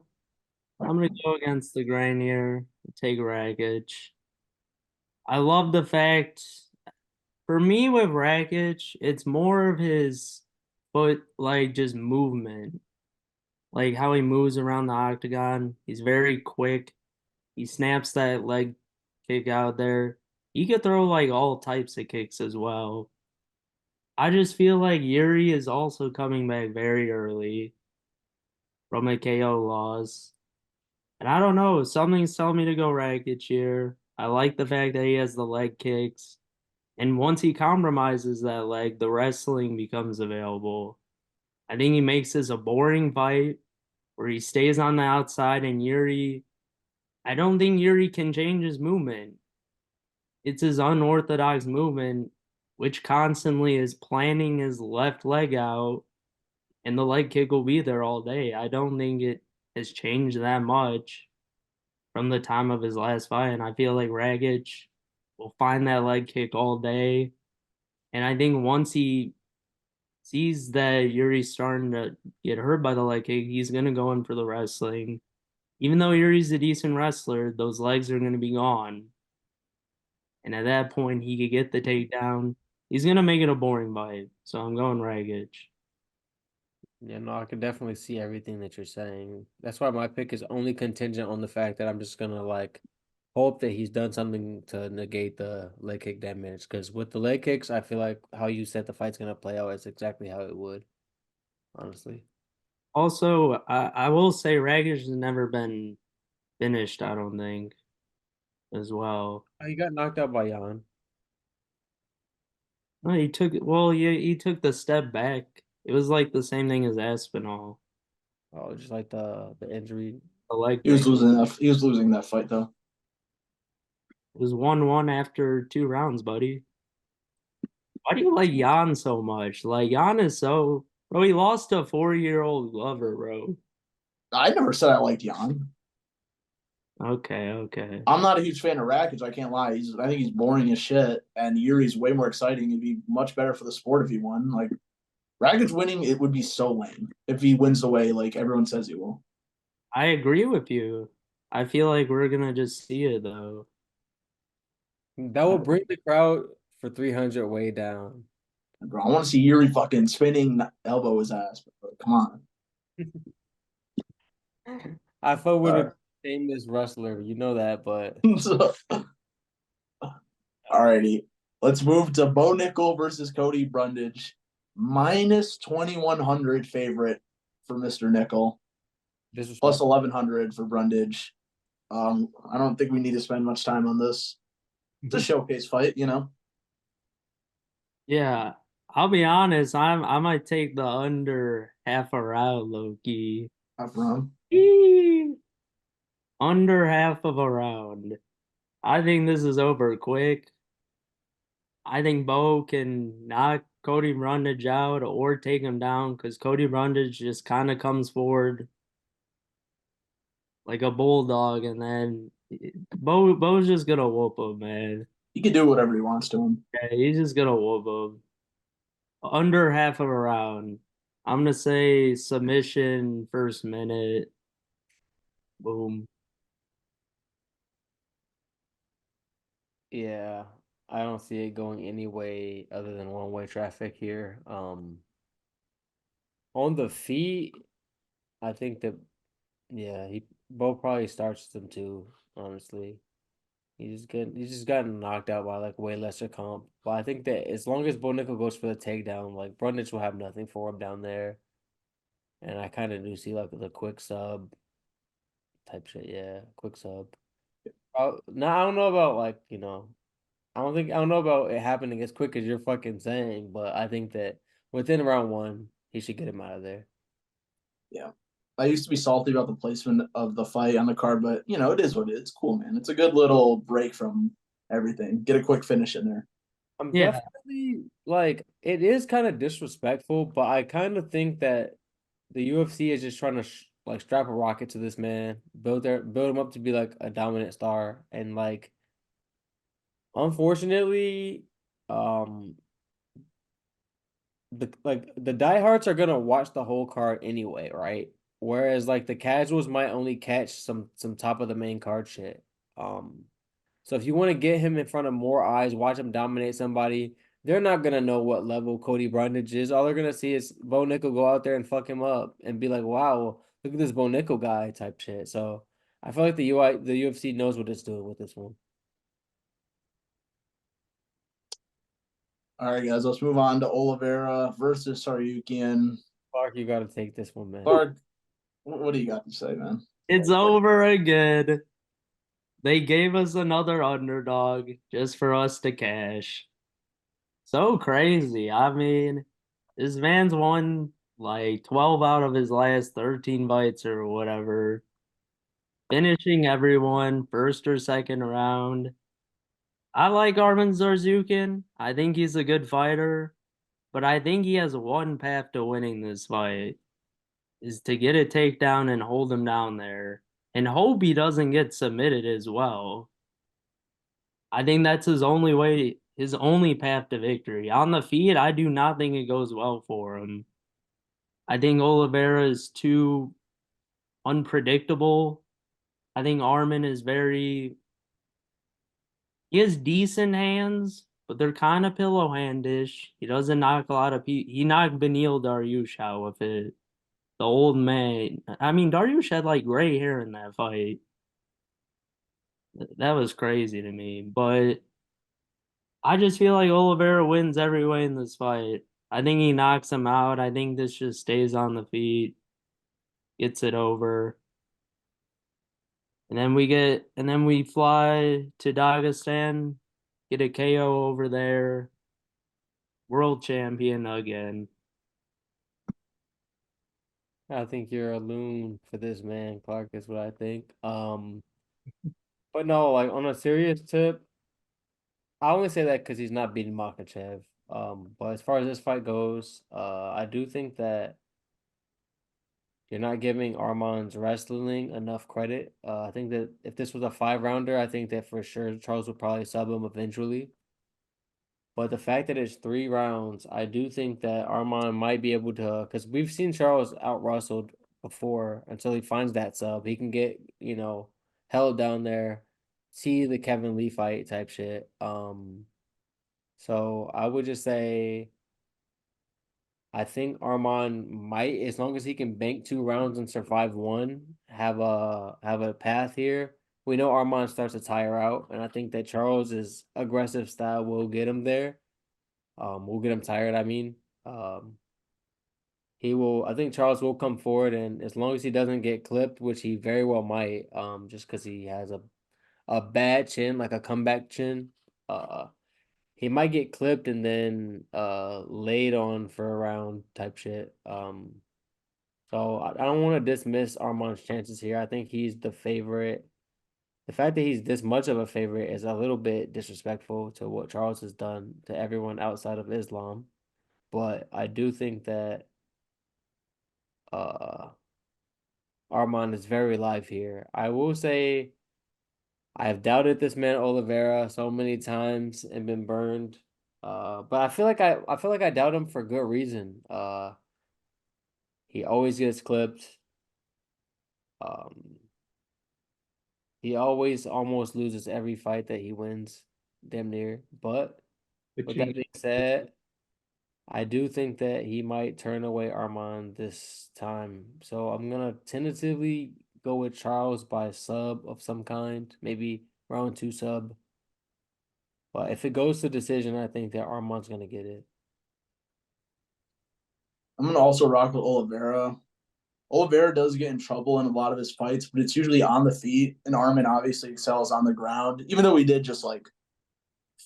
I'm gonna go against the grain here. Take Rakic. I love the fact, for me with Rakic, it's more of his foot, like just movement, like how he moves around the octagon. He's very quick. He snaps that leg kick out there. He could throw like all types of kicks as well. I just feel like Yuri is also coming back very early from a KO loss. And I don't know, something's telling me to go Rakic here. I like the fact that he has the leg kicks. And once he compromises that leg, the wrestling becomes available. I think he makes this a boring fight where he stays on the outside and Yuri. I don't think Yuri can change his movement. It's his unorthodox movement, which constantly is planning his left leg out, and the leg kick will be there all day. I don't think it has changed that much from the time of his last fight, and I feel like Ragic will find that leg kick all day. And I think once he sees that Yuri's starting to get hurt by the leg kick, he's gonna go in for the wrestling. Even though Yuri's a decent wrestler, those legs are gonna be gone. And at that point, he could get the takedown. He's gonna make it a boring fight. So I'm going Ragic. Yeah, no, I can definitely see everything that you're saying. That's why my pick is only contingent on the fact that I'm just gonna like hope that he's done something to negate the leg kick damage. Because with the leg kicks, I feel like how you said the fight's gonna play out is exactly how it would, honestly. Also, I will say Ragic has never been finished, I don't think, as well. Oh, he got knocked out by Jan. No, he took well, yeah, he took the step back. It was like the same thing as Aspinall, Oh, just like the injury. the leg He was kick. losing that. He was losing that fight though. It was 1-1 after 2 rounds, buddy. Why do you like Jan so much? Like Jan is so bro, he lost to a 4-year-old Glover, bro. I never said I liked Jan. Okay, okay. I'm not a huge fan of Rakic. I can't lie. I think he's boring as shit. And Yuri's way more exciting. It'd be much better for the sport if he won. Like Rakic winning, it would be so lame if he wins the way like everyone says he will. I agree with you. I feel like we're gonna just see it though. That will bring the crowd for 300 way down. Bro, I want to see Yuri fucking spinning elbow his ass. Bro. Come on. I fought with All a famous wrestler, you know that, but right. Alrighty. Let's move to Bo Nickel versus Cody Brundage. Minus 2,100 favorite for Mr. Nickel. Plus disrespect. 1,100 for Brundage. I don't think we need to spend much time on this. It's a showcase fight, you know. Yeah, I'll be honest, I might take the under half a round, Loki. Half round. Under half of a round. I think this is over quick. I think Bo can knock Cody Brundage out or take him down because Cody Brundage just kind of comes forward like a bulldog, and then Bo's just gonna whoop him, man. He can do whatever he wants to him. Yeah, he's just gonna whoop him. Under half of a round. I'm gonna say submission first minute. Boom. Yeah, I don't see it going any way other than one-way traffic here. On the feet, I think that yeah, he Bo probably starts them too, honestly. He's just gotten knocked out by like way lesser comp. But I think that as long as Bo Nickel goes for the takedown, like Brundage will have nothing for him down there. And I kind of do see like the quick sub type shit. Yeah, quick sub. No, I don't know about like, I don't know about it happening as quick as you're fucking saying, but I think that within round one, he should get him out of there. Yeah. I used to be salty about the placement of the fight on the card, but you know, it is what it is. It's cool, man. It's a good little break from everything. Get a quick finish in there. I'm Yeah, definitely like it is kind of disrespectful, but I kind of think that the UFC is just trying to like strap a rocket to this man, build him up to be like a dominant star, and like unfortunately, um, the diehards are gonna watch the whole card anyway, right? Whereas like the casuals might only catch some top of the main card shit. So if you want to get him in front of more eyes, watch him dominate somebody, they're not gonna know what level Cody Brundage is. All they're gonna see is Bo Nickel go out there and fuck him up and be like, "Wow, look at this Bo Nickel guy" type shit. So I feel like the UFC knows what it's doing with this one. All right, guys, let's move on to Oliveira versus Saryukian. Clark, you got to take this one, man. Clark, what do you got to say, man? It's over again. They gave us another underdog just for us to cash. So crazy. I mean, this man's won like 12 out of his last 13 fights or whatever. Finishing everyone first or second round. I like Arman Zarzukin. I think he's a good fighter, but I think he has one path to winning this fight is to get a takedown and hold him down there. And hope he doesn't get submitted as well. I think that's his only way, his only path to victory. On the feet, I do not think it goes well for him. I think Oliveira is too unpredictable. I think Arman is he has decent hands, but they're kind of pillow handish. He doesn't knock a lot of people. He knocked Beneil Dariush out with it. The old man. I mean, Dariush had like gray hair in that fight. That was crazy to me. But I just feel like Oliveira wins every way in this fight. I think he knocks him out. I think this just stays on the feet, gets it over. And then we fly to Dagestan, get a KO over there. World champion again. I think you're a loon for this, man, Clark, is what I think. But no, like on a serious tip, I only say that because he's not beating Makachev. But as far as this fight goes, I do think that you're not giving Arman's wrestling enough credit. I think that if this was a 5 rounder, I think that for sure Charles would probably sub him eventually. But the fact that it's 3 rounds, I do think that Arman might be able to, because we've seen Charles out wrestled before until he finds that sub. He can get, held down there, see the Kevin Lee fight type shit. So I would just say I think Arman might, as long as he can bank 2 rounds and survive one, have a path here. We know Arman starts to tire out, and I think that Charles's aggressive style will get him there. Will get him tired, I mean. He will, I think Charles will come forward, and as long as he doesn't get clipped, which he very well might, just because he has a bad chin, like a comeback chin, he might get clipped and then laid on for a round type shit. So I don't want to dismiss Arman's chances here. I think he's the favorite. The fact that he's this much of a favorite is a little bit disrespectful to what Charles has done to everyone outside of Islam. But I do think that uh Arman is very live here. I will say I have doubted this man Oliveira so many times and been burned. But I feel like I doubt him for good reason. He always gets clipped. Um, he always almost loses every fight that he wins, damn near. But with that being said, I do think that he might turn away Arman this time. So I'm gonna tentatively go with Charles by sub of some kind, maybe round 2 sub. But if it goes to decision, I think that Arman's gonna get it. I'm gonna also rock with Oliveira. Oliveira does get in trouble in a lot of his fights, but it's usually on the feet, and Arman obviously excels on the ground. Even though we did just like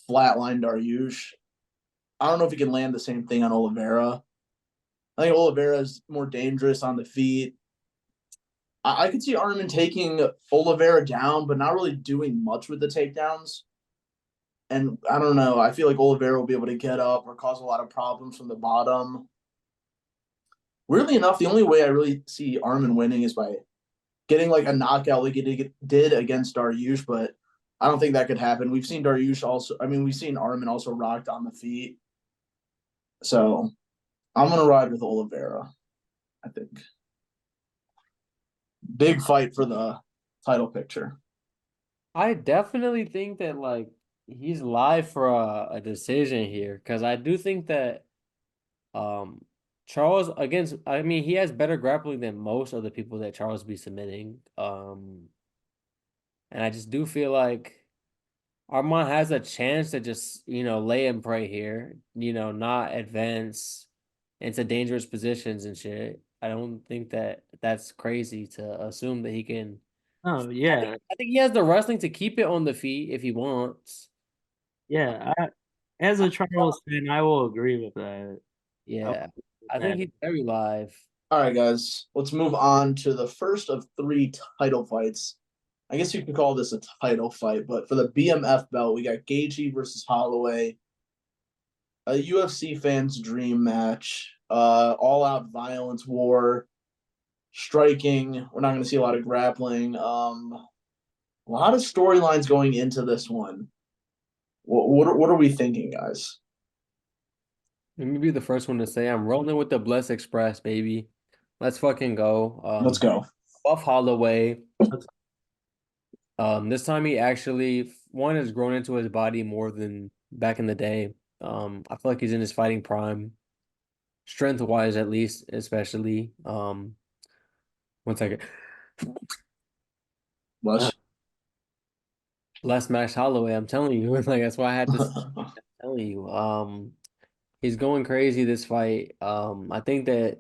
flatline Dariush, I don't know if he can land the same thing on Oliveira. I think Oliveira is more dangerous on the feet. I could see Arman taking Oliveira down, but not really doing much with the takedowns. And I don't know. I feel like Oliveira will be able to get up or cause a lot of problems from the bottom. Weirdly enough, the only way I really see Arman winning is by getting like a knockout like he did against Dariush, but I don't think that could happen. We've seen Dariush also. I mean, we've seen Arman also rocked on the feet. So I'm gonna ride with Oliveira, I think. Big fight for the title picture. I definitely think that like he's live for a decision here because I do think that um Charles against I mean he has better grappling than most of the people that Charles be submitting. And I just do feel like Armand has a chance to just, lay and pray here, not advance into dangerous positions and shit. I don't think that that's crazy to assume that he can. Oh I yeah, think, I think he has the wrestling to keep it on the feet if he wants. yeah. As a Charles fan, I will agree with that. I will Yeah, agree with I think that. he's very live. All right, guys, let's move on to the first of three title fights. I guess you could call this a title fight, but for the BMF belt, we got Gaethje versus Holloway, a UFC fan's dream match. All out violence, war, striking. We're not going to see a lot of grappling. A lot of storylines going into this one. What are we thinking, guys? Let me be the first one to say I'm rolling with the Bless Express, baby. Let's fucking go. Let's go. Buff Holloway. This time he actually one has grown into his body more than back in the day. I feel like he's in his fighting prime, strength wise at least, especially. One second. Uh, Bless. Les Max Holloway, I'm telling you, like that's why I had to tell you. He's going crazy this fight. I think that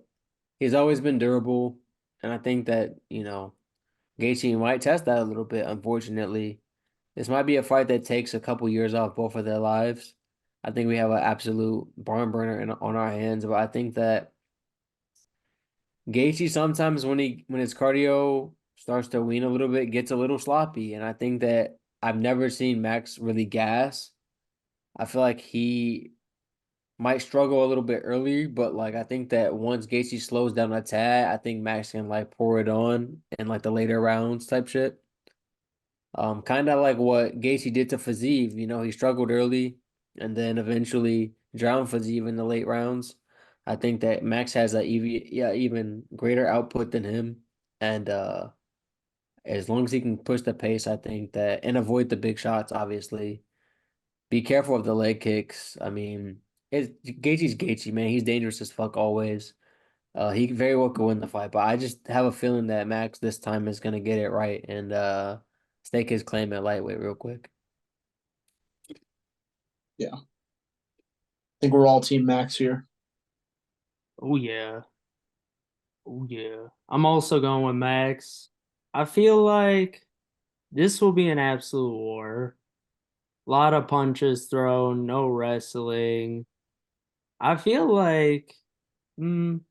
he's always been durable, and I think that, Gaethje might test that a little bit, unfortunately. This might be a fight that takes a couple years off both of their lives. I think we have an absolute barn burner on our hands, but I think that Gaethje sometimes when his cardio starts to wean a little bit, gets a little sloppy, and I think that I've never seen Max really gas. I feel like he might struggle a little bit early, but like I think that once Gaethje slows down a tad, I think Max can like pour it on in like the later rounds type shit. Kind of like what Gaethje did to Fiziev. He struggled early and then eventually drowned Fiziev in the late rounds. I think that Max has a even greater output than him, and as long as he can push the pace, I think that and avoid the big shots. Obviously, be careful of the leg kicks. I mean, Gaethje's Gaethje, man. He's dangerous as fuck always. He very well could win the fight, but I just have a feeling that Max this time is gonna get it right and stake his claim at lightweight real quick. Yeah, I think we're all Team Max here. oh yeah, oh yeah. I'm also going with Max. I feel like this will be an absolute war. A lot of punches thrown, no wrestling. I feel like, mm,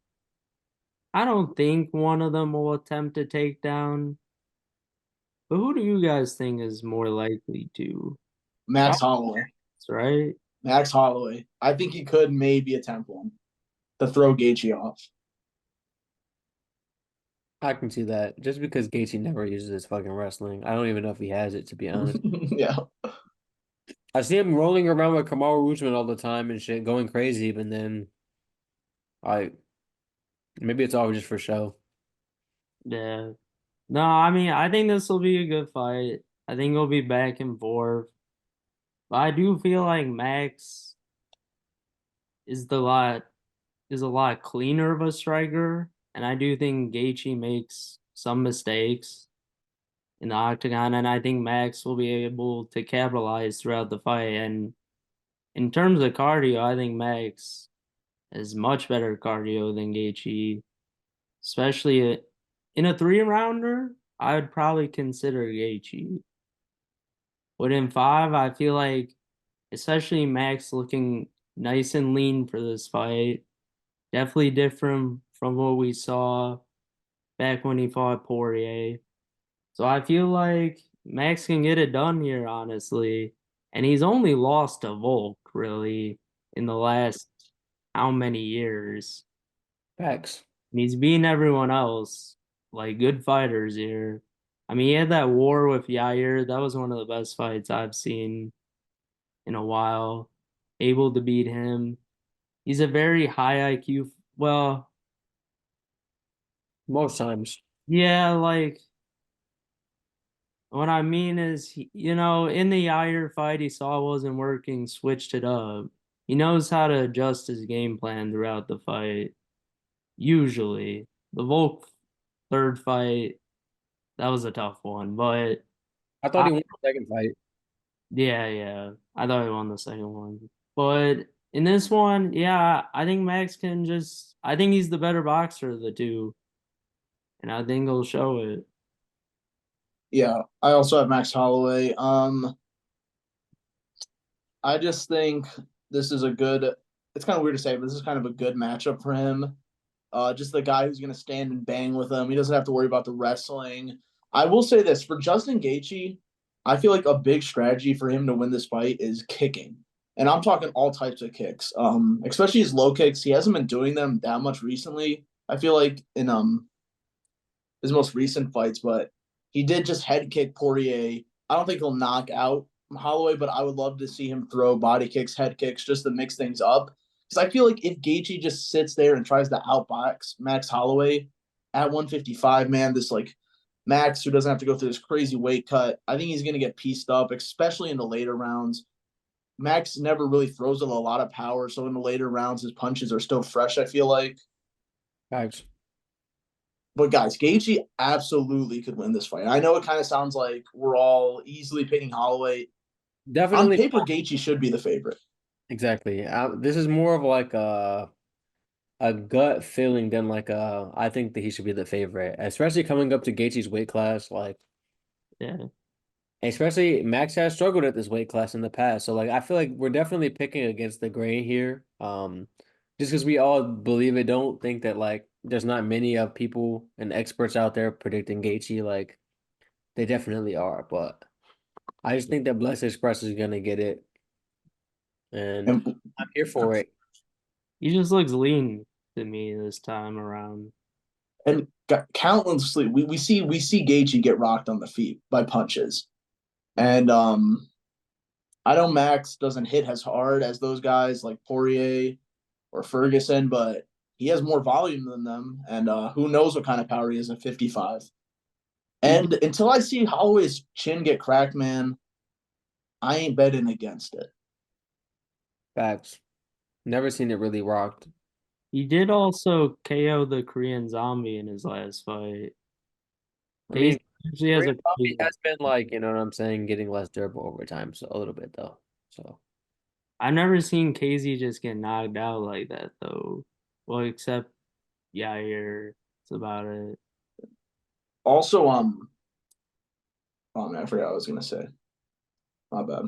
I don't think one of them will attempt to take down. But who do you guys think is more likely to? Max Holloway. Right? Max Holloway. I think he could maybe attempt one to throw Gaethje off. I can see that just because Gaethje never uses his fucking wrestling. I don't even know if he has it, to be honest. Yeah. I see him rolling around with Kamaru Usman all the time and shit, going crazy, but then I maybe it's all just for show. Yeah. No, I mean, I think this will be a good fight. I think it'll be back and forth. But I do feel like Max is the lot is a lot cleaner of a striker, and I do think Gaethje makes some mistakes in the octagon, and I think Max will be able to capitalize throughout the fight. And in terms of cardio, I think Max has much better cardio than Gaethje, especially in a 3 rounder. I would probably consider Gaethje. But in five, I feel like, especially Max looking nice and lean for this fight, definitely different from what we saw back when he fought Poirier. So I feel like Max can get it done here, honestly. And he's only lost to Volk, really, in the last how many years? Facts. And he's beaten everyone else, like good fighters here. I mean, he had that war with Yair. That was one of the best fights I've seen in a while. Able to beat him. He's a very high IQ. Well, Most times. Yeah, like what I mean is, in the Yair fight, he saw it wasn't working, switched it up. He knows how to adjust his game plan throughout the fight. Usually, the Volk third fight, that was a tough one, but I thought I, he won the second fight. yeah, I thought he won the second one. But in this one, yeah, I think Max can I think he's the better boxer of the two, and I think he'll show it. Yeah, I also have Max Holloway. I just think this is a good. It's kind of weird to say, but this is kind of a good matchup for him. Just the guy who's going to stand and bang with him. He doesn't have to worry about the wrestling. I will say this for Justin Gaethje, I feel like a big strategy for him to win this fight is kicking, and I'm talking all types of kicks. Especially his low kicks. He hasn't been doing them that much recently. I feel like in his most recent fights, but he did just head kick Poirier. I don't think he'll knock out Holloway, but I would love to see him throw body kicks, head kicks, just to mix things up. Because I feel like if Gaethje just sits there and tries to outbox Max Holloway at 155, man, this like Max who doesn't have to go through this crazy weight cut, I think he's going to get pieced up, especially in the later rounds. Max never really throws with a lot of power, so in the later rounds, his punches are still fresh. I feel like. Facts. But guys, Gaethje absolutely could win this fight. I know it kind of sounds like we're all easily picking Holloway. On Definitely. paper, Gaethje should be the favorite. Exactly. This is more of like a gut feeling than like I think that he should be the favorite, especially coming up to Gaethje's weight class. Like, Yeah. especially Max has struggled at this weight class in the past, so like I feel like we're definitely picking against the grain here. Just because we all believe it, don't think that like there's not many of people and experts out there predicting Gaethje. Like they definitely are, but I just think that Blessed Express is gonna get it, and And I'm here for it. He just looks lean to me this time around. and countlessly, we see Gaethje get rocked on the feet by punches, and I know Max doesn't hit as hard as those guys like Poirier or Ferguson, but he has more volume than them, and who knows what kind of power he has at 55. He did, And until I see Holloway's chin get cracked, man, I ain't betting against it. Facts. Never seen it really rocked. he did also KO the Korean Zombie in his last fight. I Casey mean, usually has Korean a Zombie pretty, has been like, you know what I'm saying, getting less durable over time, so a little bit though. So I've never seen Casey just get knocked out like that though. Well, except Yair. That's about it. Also, oh man, I forgot what I was gonna say. My bad.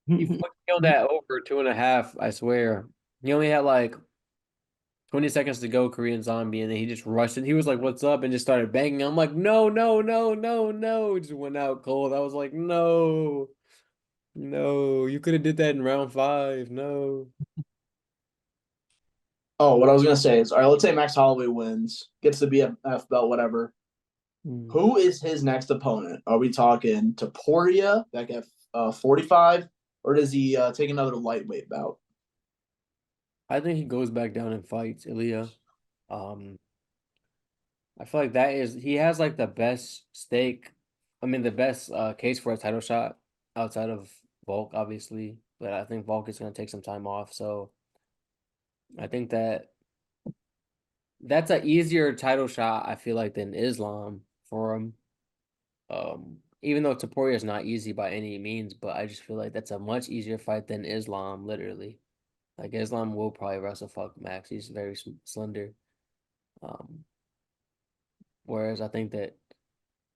he fucking killed that over 2.5, I swear. He only had like 20 seconds to go, Korean Zombie, and then he just rushed it. He was like, "What's up?" and just started banging. I'm like, "No, no, no, no, no!" He just went out cold. I was like, "No, no, you could have did that in round 5. No." Oh, what I was gonna say is, all right, let's say Max Holloway wins, gets the BFF belt, whatever. Hmm. Who is his next opponent? Are we talking Taporia back at 45, or does he take another lightweight bout? I think he goes back down and fights Ilya. Um, I feel like that is he has like the best stake. I mean, the best case for a title shot outside of Volk, obviously. But I think Volk is going to take some time off. So I think that that's an easier title shot, I feel like, than Islam for him. Even though Taporia is not easy by any means, but I just feel like that's a much easier fight than Islam, literally. Like Islam will probably wrestle fuck Max. He's very slender. Um, whereas I think that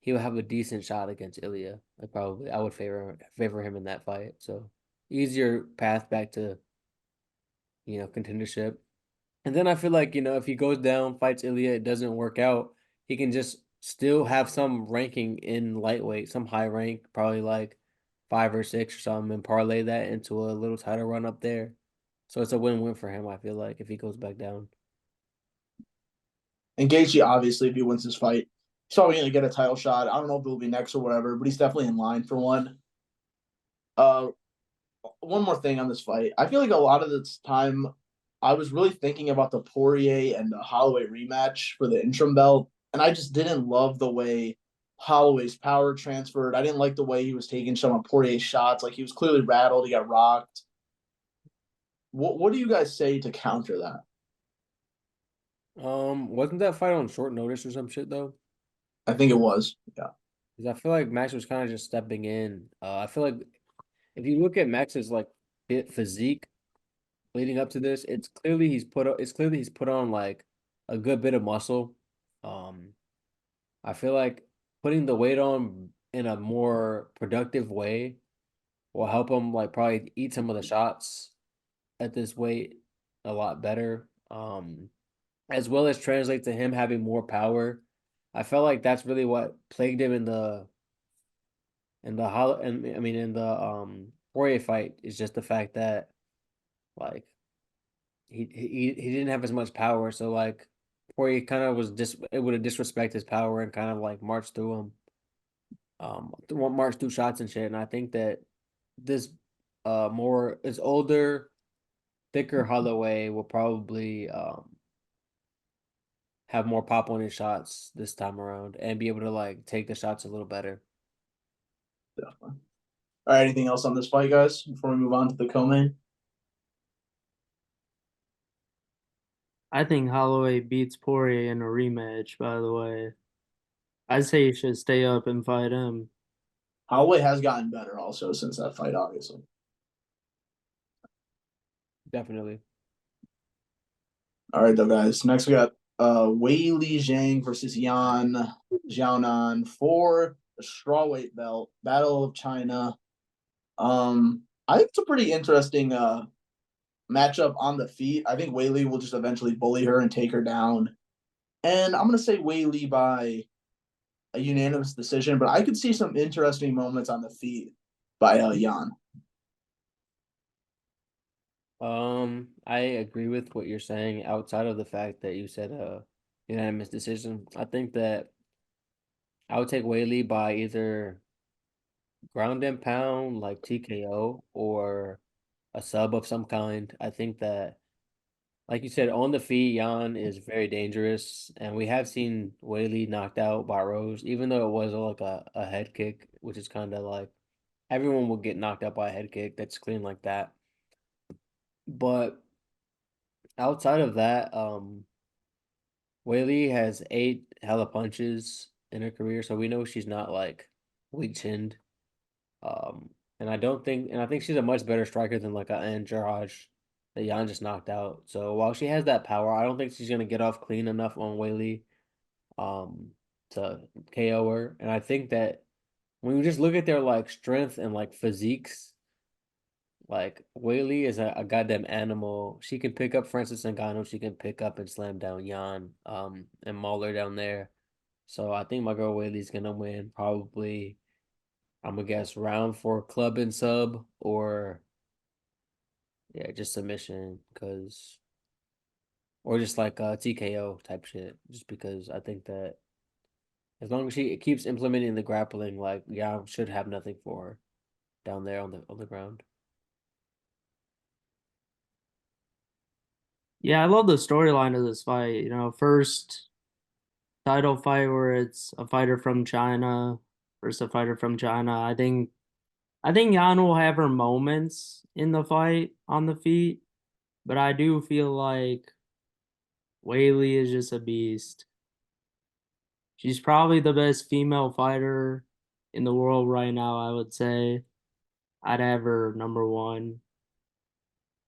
he would have a decent shot against Ilya. Like probably, I would favor him in that fight. So easier path back to contendership. And then I feel like if he goes down, fights Ilya, it doesn't work out, he can just still have some ranking in lightweight, some high rank, probably like 5 or 6 or something, and parlay that into a little title run up there. So it's a win-win for him. I feel like if he goes back down. And Gaethje, obviously, if he wins this fight, he's probably gonna get a title shot. I don't know if it'll be next or whatever, but he's definitely in line for one. Uh, one more thing on this fight. I feel like a lot of the time I was really thinking about the Poirier and the Holloway rematch for the interim belt, and I just didn't love the way Holloway's power transferred. I didn't like the way he was taking some of Poirier's shots. Like he was clearly rattled. He got rocked. What do you guys say to counter that? Wasn't that fight on short notice or some shit though? I think it was. Yeah. Because I feel like Max was kind of just stepping in. I feel like if you look at Max's like physique leading up to this, it's clearly he's put on like a good bit of muscle. Um, I feel like putting the weight on in a more productive way will help him like probably eat some of the shots at this weight a lot better. As well as translate to him having more power. I felt like that's really what plagued him in the Poirier fight is just the fact that like he didn't have as much power, so like Poirier kind of was it would have disrespect his power and kind of like marched through him, march through shots and shit. And I think that this more is older, thicker Holloway will probably have more pop on his shots this time around and be able to like take the shots a little better. Definitely. All right. Anything else on this fight, guys? Before we move on to the co-main. I think Holloway beats Poirier in a rematch, by the way. I say he should stay up and fight him. Holloway has gotten better also since that fight, obviously. Definitely. All right, though, guys. Next, we got Wei Li Zhang versus Yan Xiaonan for the strawweight belt. Battle of China. I think it's a pretty interesting matchup on the feet. I think Wei Li will just eventually bully her and take her down. And I'm gonna say Wei Li by a unanimous decision, but I could see some interesting moments on the feet by Yan. I agree with what you're saying outside of the fact that you said unanimous decision. I think that I would take Whaley by either ground and pound like TKO or a sub of some kind. I think that like you said, on the feet, Jan is very dangerous, and we have seen Whaley knocked out by Rose, even though it was like a head kick, which is kind of like everyone will get knocked out by a head kick that's clean like that. But outside of that, Whaley has 8 hella punches in her career, so we know she's not like weak chinned. And I think she's a much better striker than like a Andrade that Jan just knocked out. So while she has that power, I don't think she's gonna get off clean enough on Whaley, um, to KO her. And I think that when you just look at their like strength and like physiques, like Whaley is a goddamn animal. She can pick up Francis Ngannou. She can pick up and slam down Yan, and maul her down there. So I think my girl Whaley's gonna win. Probably, I'm gonna guess round 4 club and sub or yeah, just submission because or just like TKO type shit. Just because I think that as long as she keeps implementing the grappling, like yeah, should have nothing for her down there on the ground. Yeah, I love the storyline of this fight. First title fight where it's a fighter from China versus a fighter from China. I think Yan will have her moments in the fight on the feet, but I do feel like Whaley is just a beast. She's probably the best female fighter in the world right now, I would say. I'd have her number one.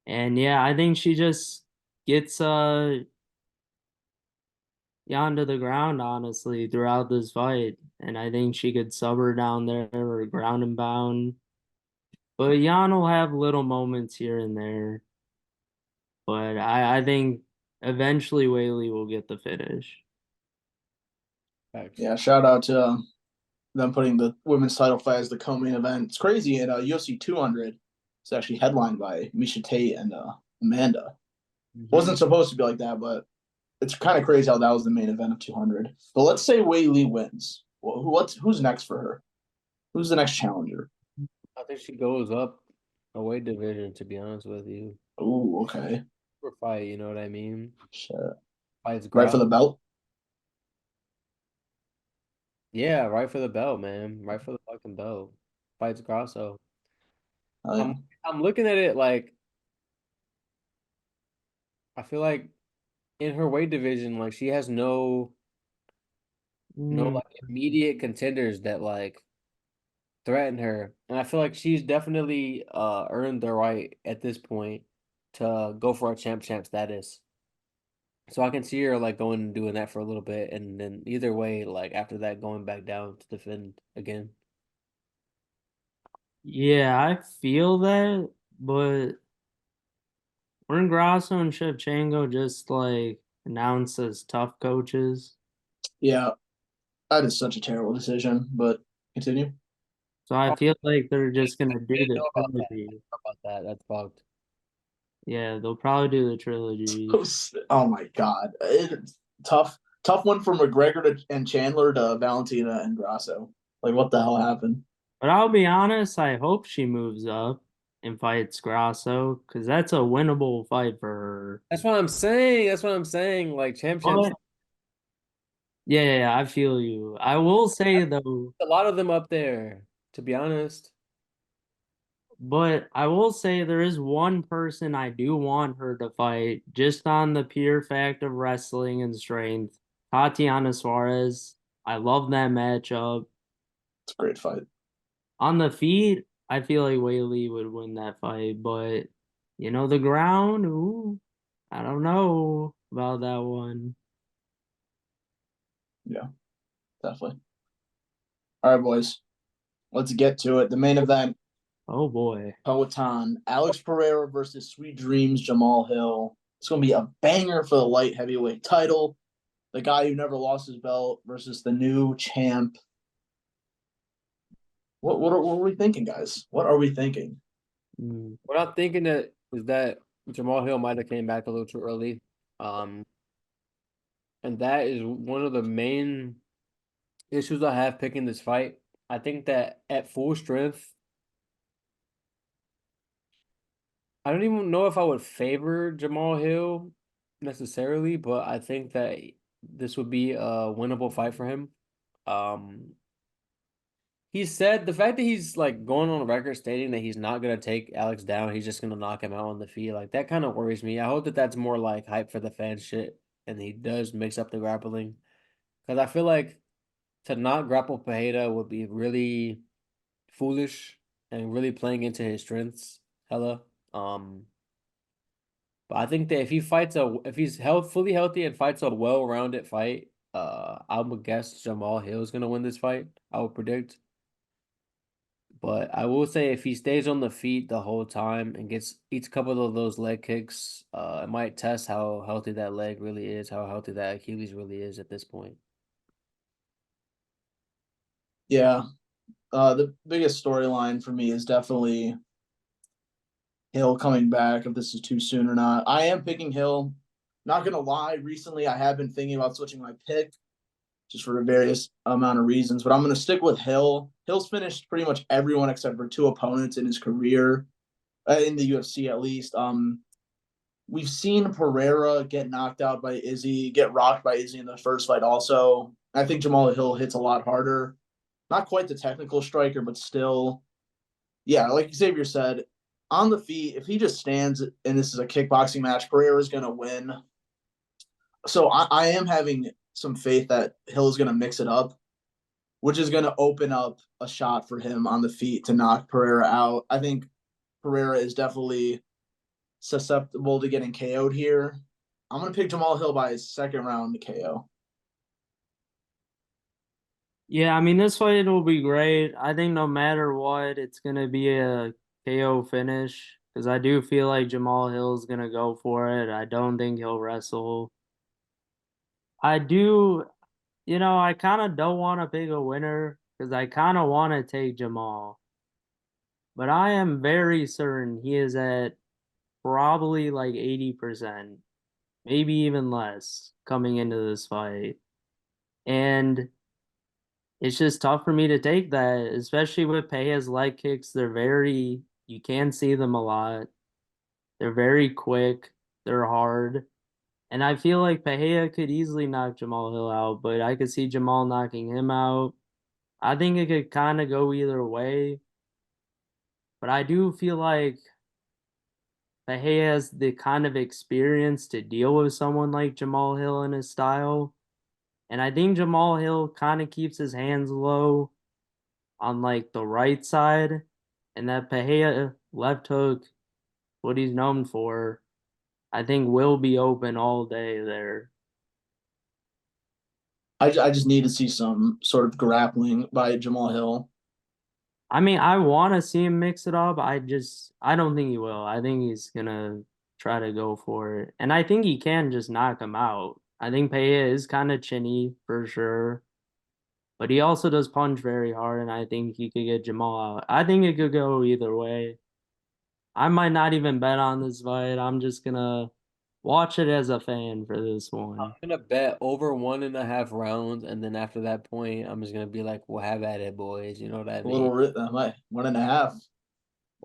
And yeah, I think she just gets Yan to the ground, honestly, throughout this fight. And I think she could sub her down there or ground and pound. But Yan will have little moments here and there. But I think eventually Whaley will get the finish. Facts. Yeah, shout out to them putting the women's title fight as the co-main event. It's crazy in UFC 200. It's actually headlined by Misha Tate and Amanda. Wasn't supposed to be like that, but it's kind of crazy how that was the main event of 200. But let's say Wei Li wins. Well, who's next for her? Who's the next challenger? I think she goes up a weight division, to be honest with you. Oh, okay. super fight. You know what I mean? Shit. Fights Right for Grouse. the belt. Yeah, right for the belt, man. Right for the fucking belt. Fights Grasso. I'm Yeah. I'm looking at it like I feel like in her weight division, like she has no Mm, like immediate contenders that like threaten her. And I feel like she's definitely earned the right at this point to go for a champ status. So I can see her like going and doing that for a little bit and then either way, like after that going back down to defend again. yeah, I feel that, but weren't Grasso and Shevchenko just like announced as tough coaches? Yeah, that is such a terrible decision, but continue. So I Oh, feel like they're just I gonna do didn't the know about that. I trilogy. didn't know about that. That's fucked. Yeah, they'll probably do the trilogy. Oh my god, tough one from McGregor and Chandler to Valentina and Grasso. Like, what the hell happened? But I'll be honest, I hope she moves up and fights Grasso because that's a winnable fight for her. That's what I'm saying. That's what I'm saying. Like champs. But yeah, I feel you. I will say though, A lot of them up there, to be honest. but I will say there is one person I do want her to fight just on the pure fact of wrestling and strength. Tatiana Suarez. I love that matchup. It's a great fight. On the feet, I feel like Whaley would win that fight, but the ground, ooh, I don't know about that one. Yeah, definitely. All right, boys, let's get to it. The main event: Oh boy. Poatan, Alex Pereira versus Sweet Dreams Jamal Hill. It's gonna be a banger for the light heavyweight title. The guy who never lost his belt versus the new champ. What are we thinking, guys? What are we thinking? Mm. What I'm thinking that is that Jamal Hill might have came back a little too early. Um, and that is one of the main issues I have picking this fight. I think that at full strength, I don't even know if I would favor Jamal Hill necessarily, but I think that this would be a winnable fight for him. Um, he said the fact that he's like going on record stating that he's not gonna take Alex down, he's just gonna knock him out on the feet. Like that kind of worries me. I hope that that's more like hype for the fan shit, and he does mix up the grappling because I feel like to not grapple Pereira would be really foolish and really playing into his strengths. Hella. Um, but I think that if he's fully healthy and fights a well-rounded fight, I would guess Jamal Hill is gonna win this fight. I would predict. But I will say if he stays on the feet the whole time and gets each couple of those leg kicks, it might test how healthy that leg really is, how healthy that Achilles really is at this point. Yeah, the biggest storyline for me is definitely Hill coming back. If this is too soon or not, I am picking Hill. Not gonna lie, recently I have been thinking about switching my pick just for various amount of reasons, but I'm gonna stick with Hill. Hill's finished pretty much everyone except for two opponents in his career, in the UFC at least. We've seen Pereira get knocked out by Izzy, get rocked by Izzy in the first fight. Also, I think Jamal Hill hits a lot harder. Not quite the technical striker, but still, yeah, like Xavier said, on the feet, if he just stands and this is a kickboxing match, Pereira's going to win. So I am having some faith that Hill is going to mix it up, which is going to open up a shot for him on the feet to knock Pereira out. I think Pereira is definitely susceptible to getting KO'd here. I'm going to pick Jamal Hill by his second round KO. Yeah, I mean this fight will be great. I think no matter what, it's gonna be a KO finish because I do feel like Jamal Hill's gonna go for it. I don't think he'll wrestle. I do, I kind of don't want to pick a winner because I kind of want to take Jamal, but I am very certain he is at probably like 80%, maybe even less coming into this fight. And it's just tough for me to take that, especially with Peja's leg kicks. You can see them a lot. They're very quick. They're hard. And I feel like Pereira could easily knock Jamal Hill out, but I could see Jamal knocking him out. I think it could kind of go either way, but I do feel like Pereira has the kind of experience to deal with someone like Jamal Hill in his style. And I think Jamal Hill kind of keeps his hands low on like the right side, and that Pereira left hook, what he's known for, I think will be open all day there. I just need to see some sort of grappling by Jamal Hill. I mean, I want to see him mix it up. I don't think he will. I think he's gonna try to go for it, and I think he can just knock him out. I think Pereira is kind of chinny for sure, but he also does punch very hard, and I think he could get Jamal out. I think it could go either way. I might not even bet on this fight. I'm just gonna watch it as a fan for this one. I'm gonna bet over 1.5 rounds, and then after that point, I'm just gonna be like, "Well, have at it, boys." You know what I A mean? little 1.5. I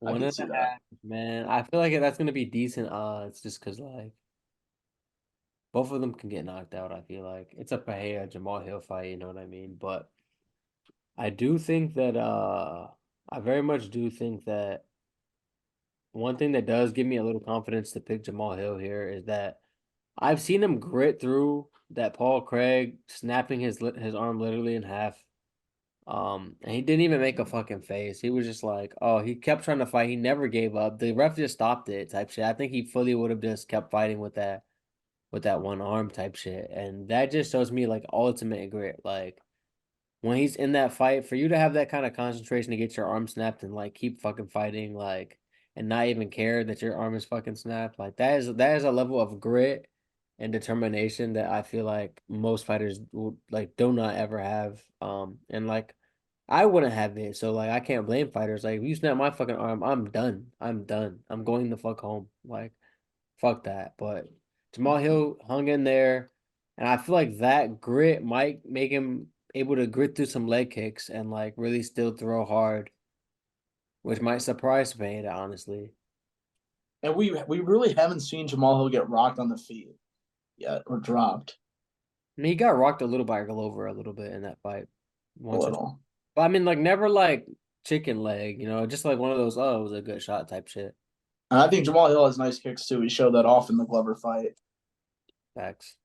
One can and see a that. half, man. I feel like that's gonna be decent odds, just because like both of them can get knocked out. I feel like it's a Pereira Jamal Hill fight. You know what I mean? But I do think that I very much do think that one thing that does give me a little confidence to pick Jamal Hill here is that I've seen him grit through that Paul Craig snapping his arm literally in half. And he didn't even make a fucking face. He was just like, oh, he kept trying to fight. He never gave up. The ref just stopped it type shit. I think he fully would have just kept fighting with that one arm type shit. And that just shows me like ultimate grit. Like when he's in that fight, for you to have that kind of concentration to get your arm snapped and like keep fucking fighting, like and not even care that your arm is fucking snapped, like that is a level of grit and determination that I feel like most fighters would like do not ever have. And like I wouldn't have it, so like I can't blame fighters. Like if you snap my fucking arm, I'm done. I'm done. I'm going the fuck home. Like fuck that. But Jamal Hill hung in there, and I feel like that grit might make him able to grit through some leg kicks and like really still throw hard, which might surprise Veda, honestly. And we really haven't seen Jamal Hill get rocked on the feet yet or dropped I mean, he got rocked a little by Glover a little bit in that fight, a once or little. but I mean, like never like chicken leg, just like one of those. Oh, it was a good shot type shit. And I think Jamal Hill has nice kicks too. He showed that off in the Glover fight. Facts.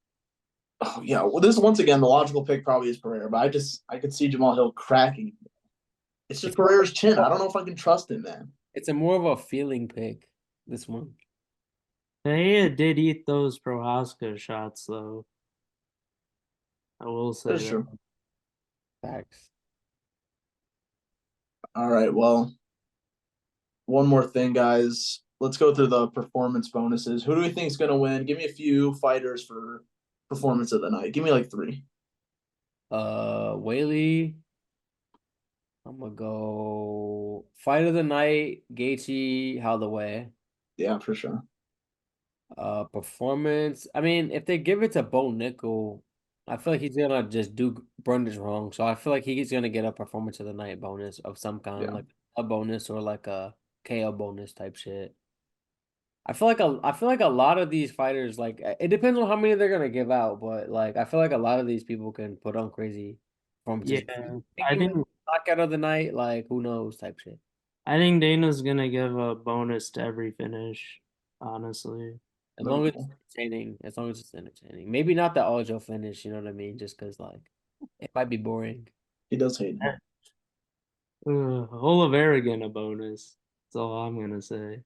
Oh yeah, well, this once again the logical pick probably is Pereira, but I could see Jamal Hill cracking. It's just It's more, Pereira's chin. I don't know if I can trust him, man. it's a more of a feeling pick. This one. Pereira did eat those Prohaska shots though. I will say That's that. true. Facts. All right, well, one more thing, guys. Let's go through the performance bonuses. Who do we think is going to win? Give me a few fighters for performance of the night. Give me like three. Whaley. I'm gonna go fight of the night, Gaethje, Holloway. Yeah, for sure. Performance. I mean, if they give it to Bo Nickel, I feel like he's gonna just do Brundage wrong. So I feel like he's gonna get a performance of the night bonus of some kind, Yeah. like a bonus or like a KO bonus type shit. I feel like a lot of these fighters, like it depends on how many they're gonna give out, but like I feel like a lot of these people can put on crazy Yeah, performances. I Thinking think knockout of the night, like who knows type shit. I think Dana's gonna give a bonus to every finish, honestly. As That'd long be as it's cool. entertaining, as long as it's entertaining. Maybe not the Aljo finish, you know what I mean? Just because like it might be boring. He does hate him. Oliveira getting a bonus. That's all I'm gonna say.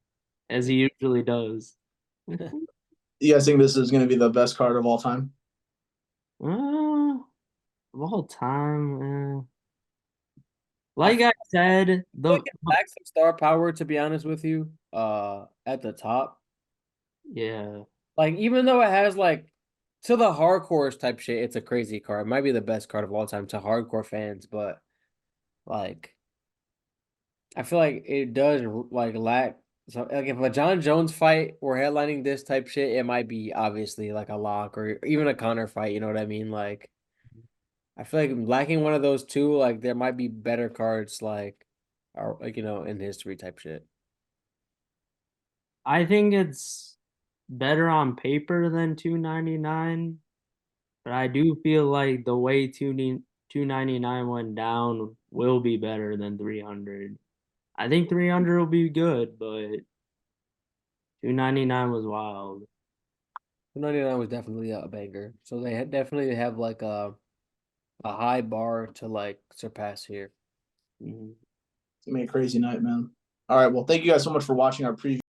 As he usually does. You guys think this is going to be the best card of all time? Of all time, I like feel I said, like it lacks some star power, to be honest with you. At the top, yeah, like even though it has like to the hardcore type shit, it's a crazy card. It might be the best card of all time to hardcore fans, but like I feel like it does like lack. So like if a John Jones fight were headlining this type shit, it might be obviously like a lock or even a Connor fight. You know what I mean? Like I feel like lacking one of those two, like there might be better cards like, or like in history type shit. I think it's better on paper than 299, but I do feel like the way 299 went down will be better than 300. I think 300 will be good, but 299 was wild. 299 was definitely a banger. So they definitely have like a high bar to like surpass here. Mhm. It's gonna be a crazy night, man. All right, well, thank you guys so much for watching our preview.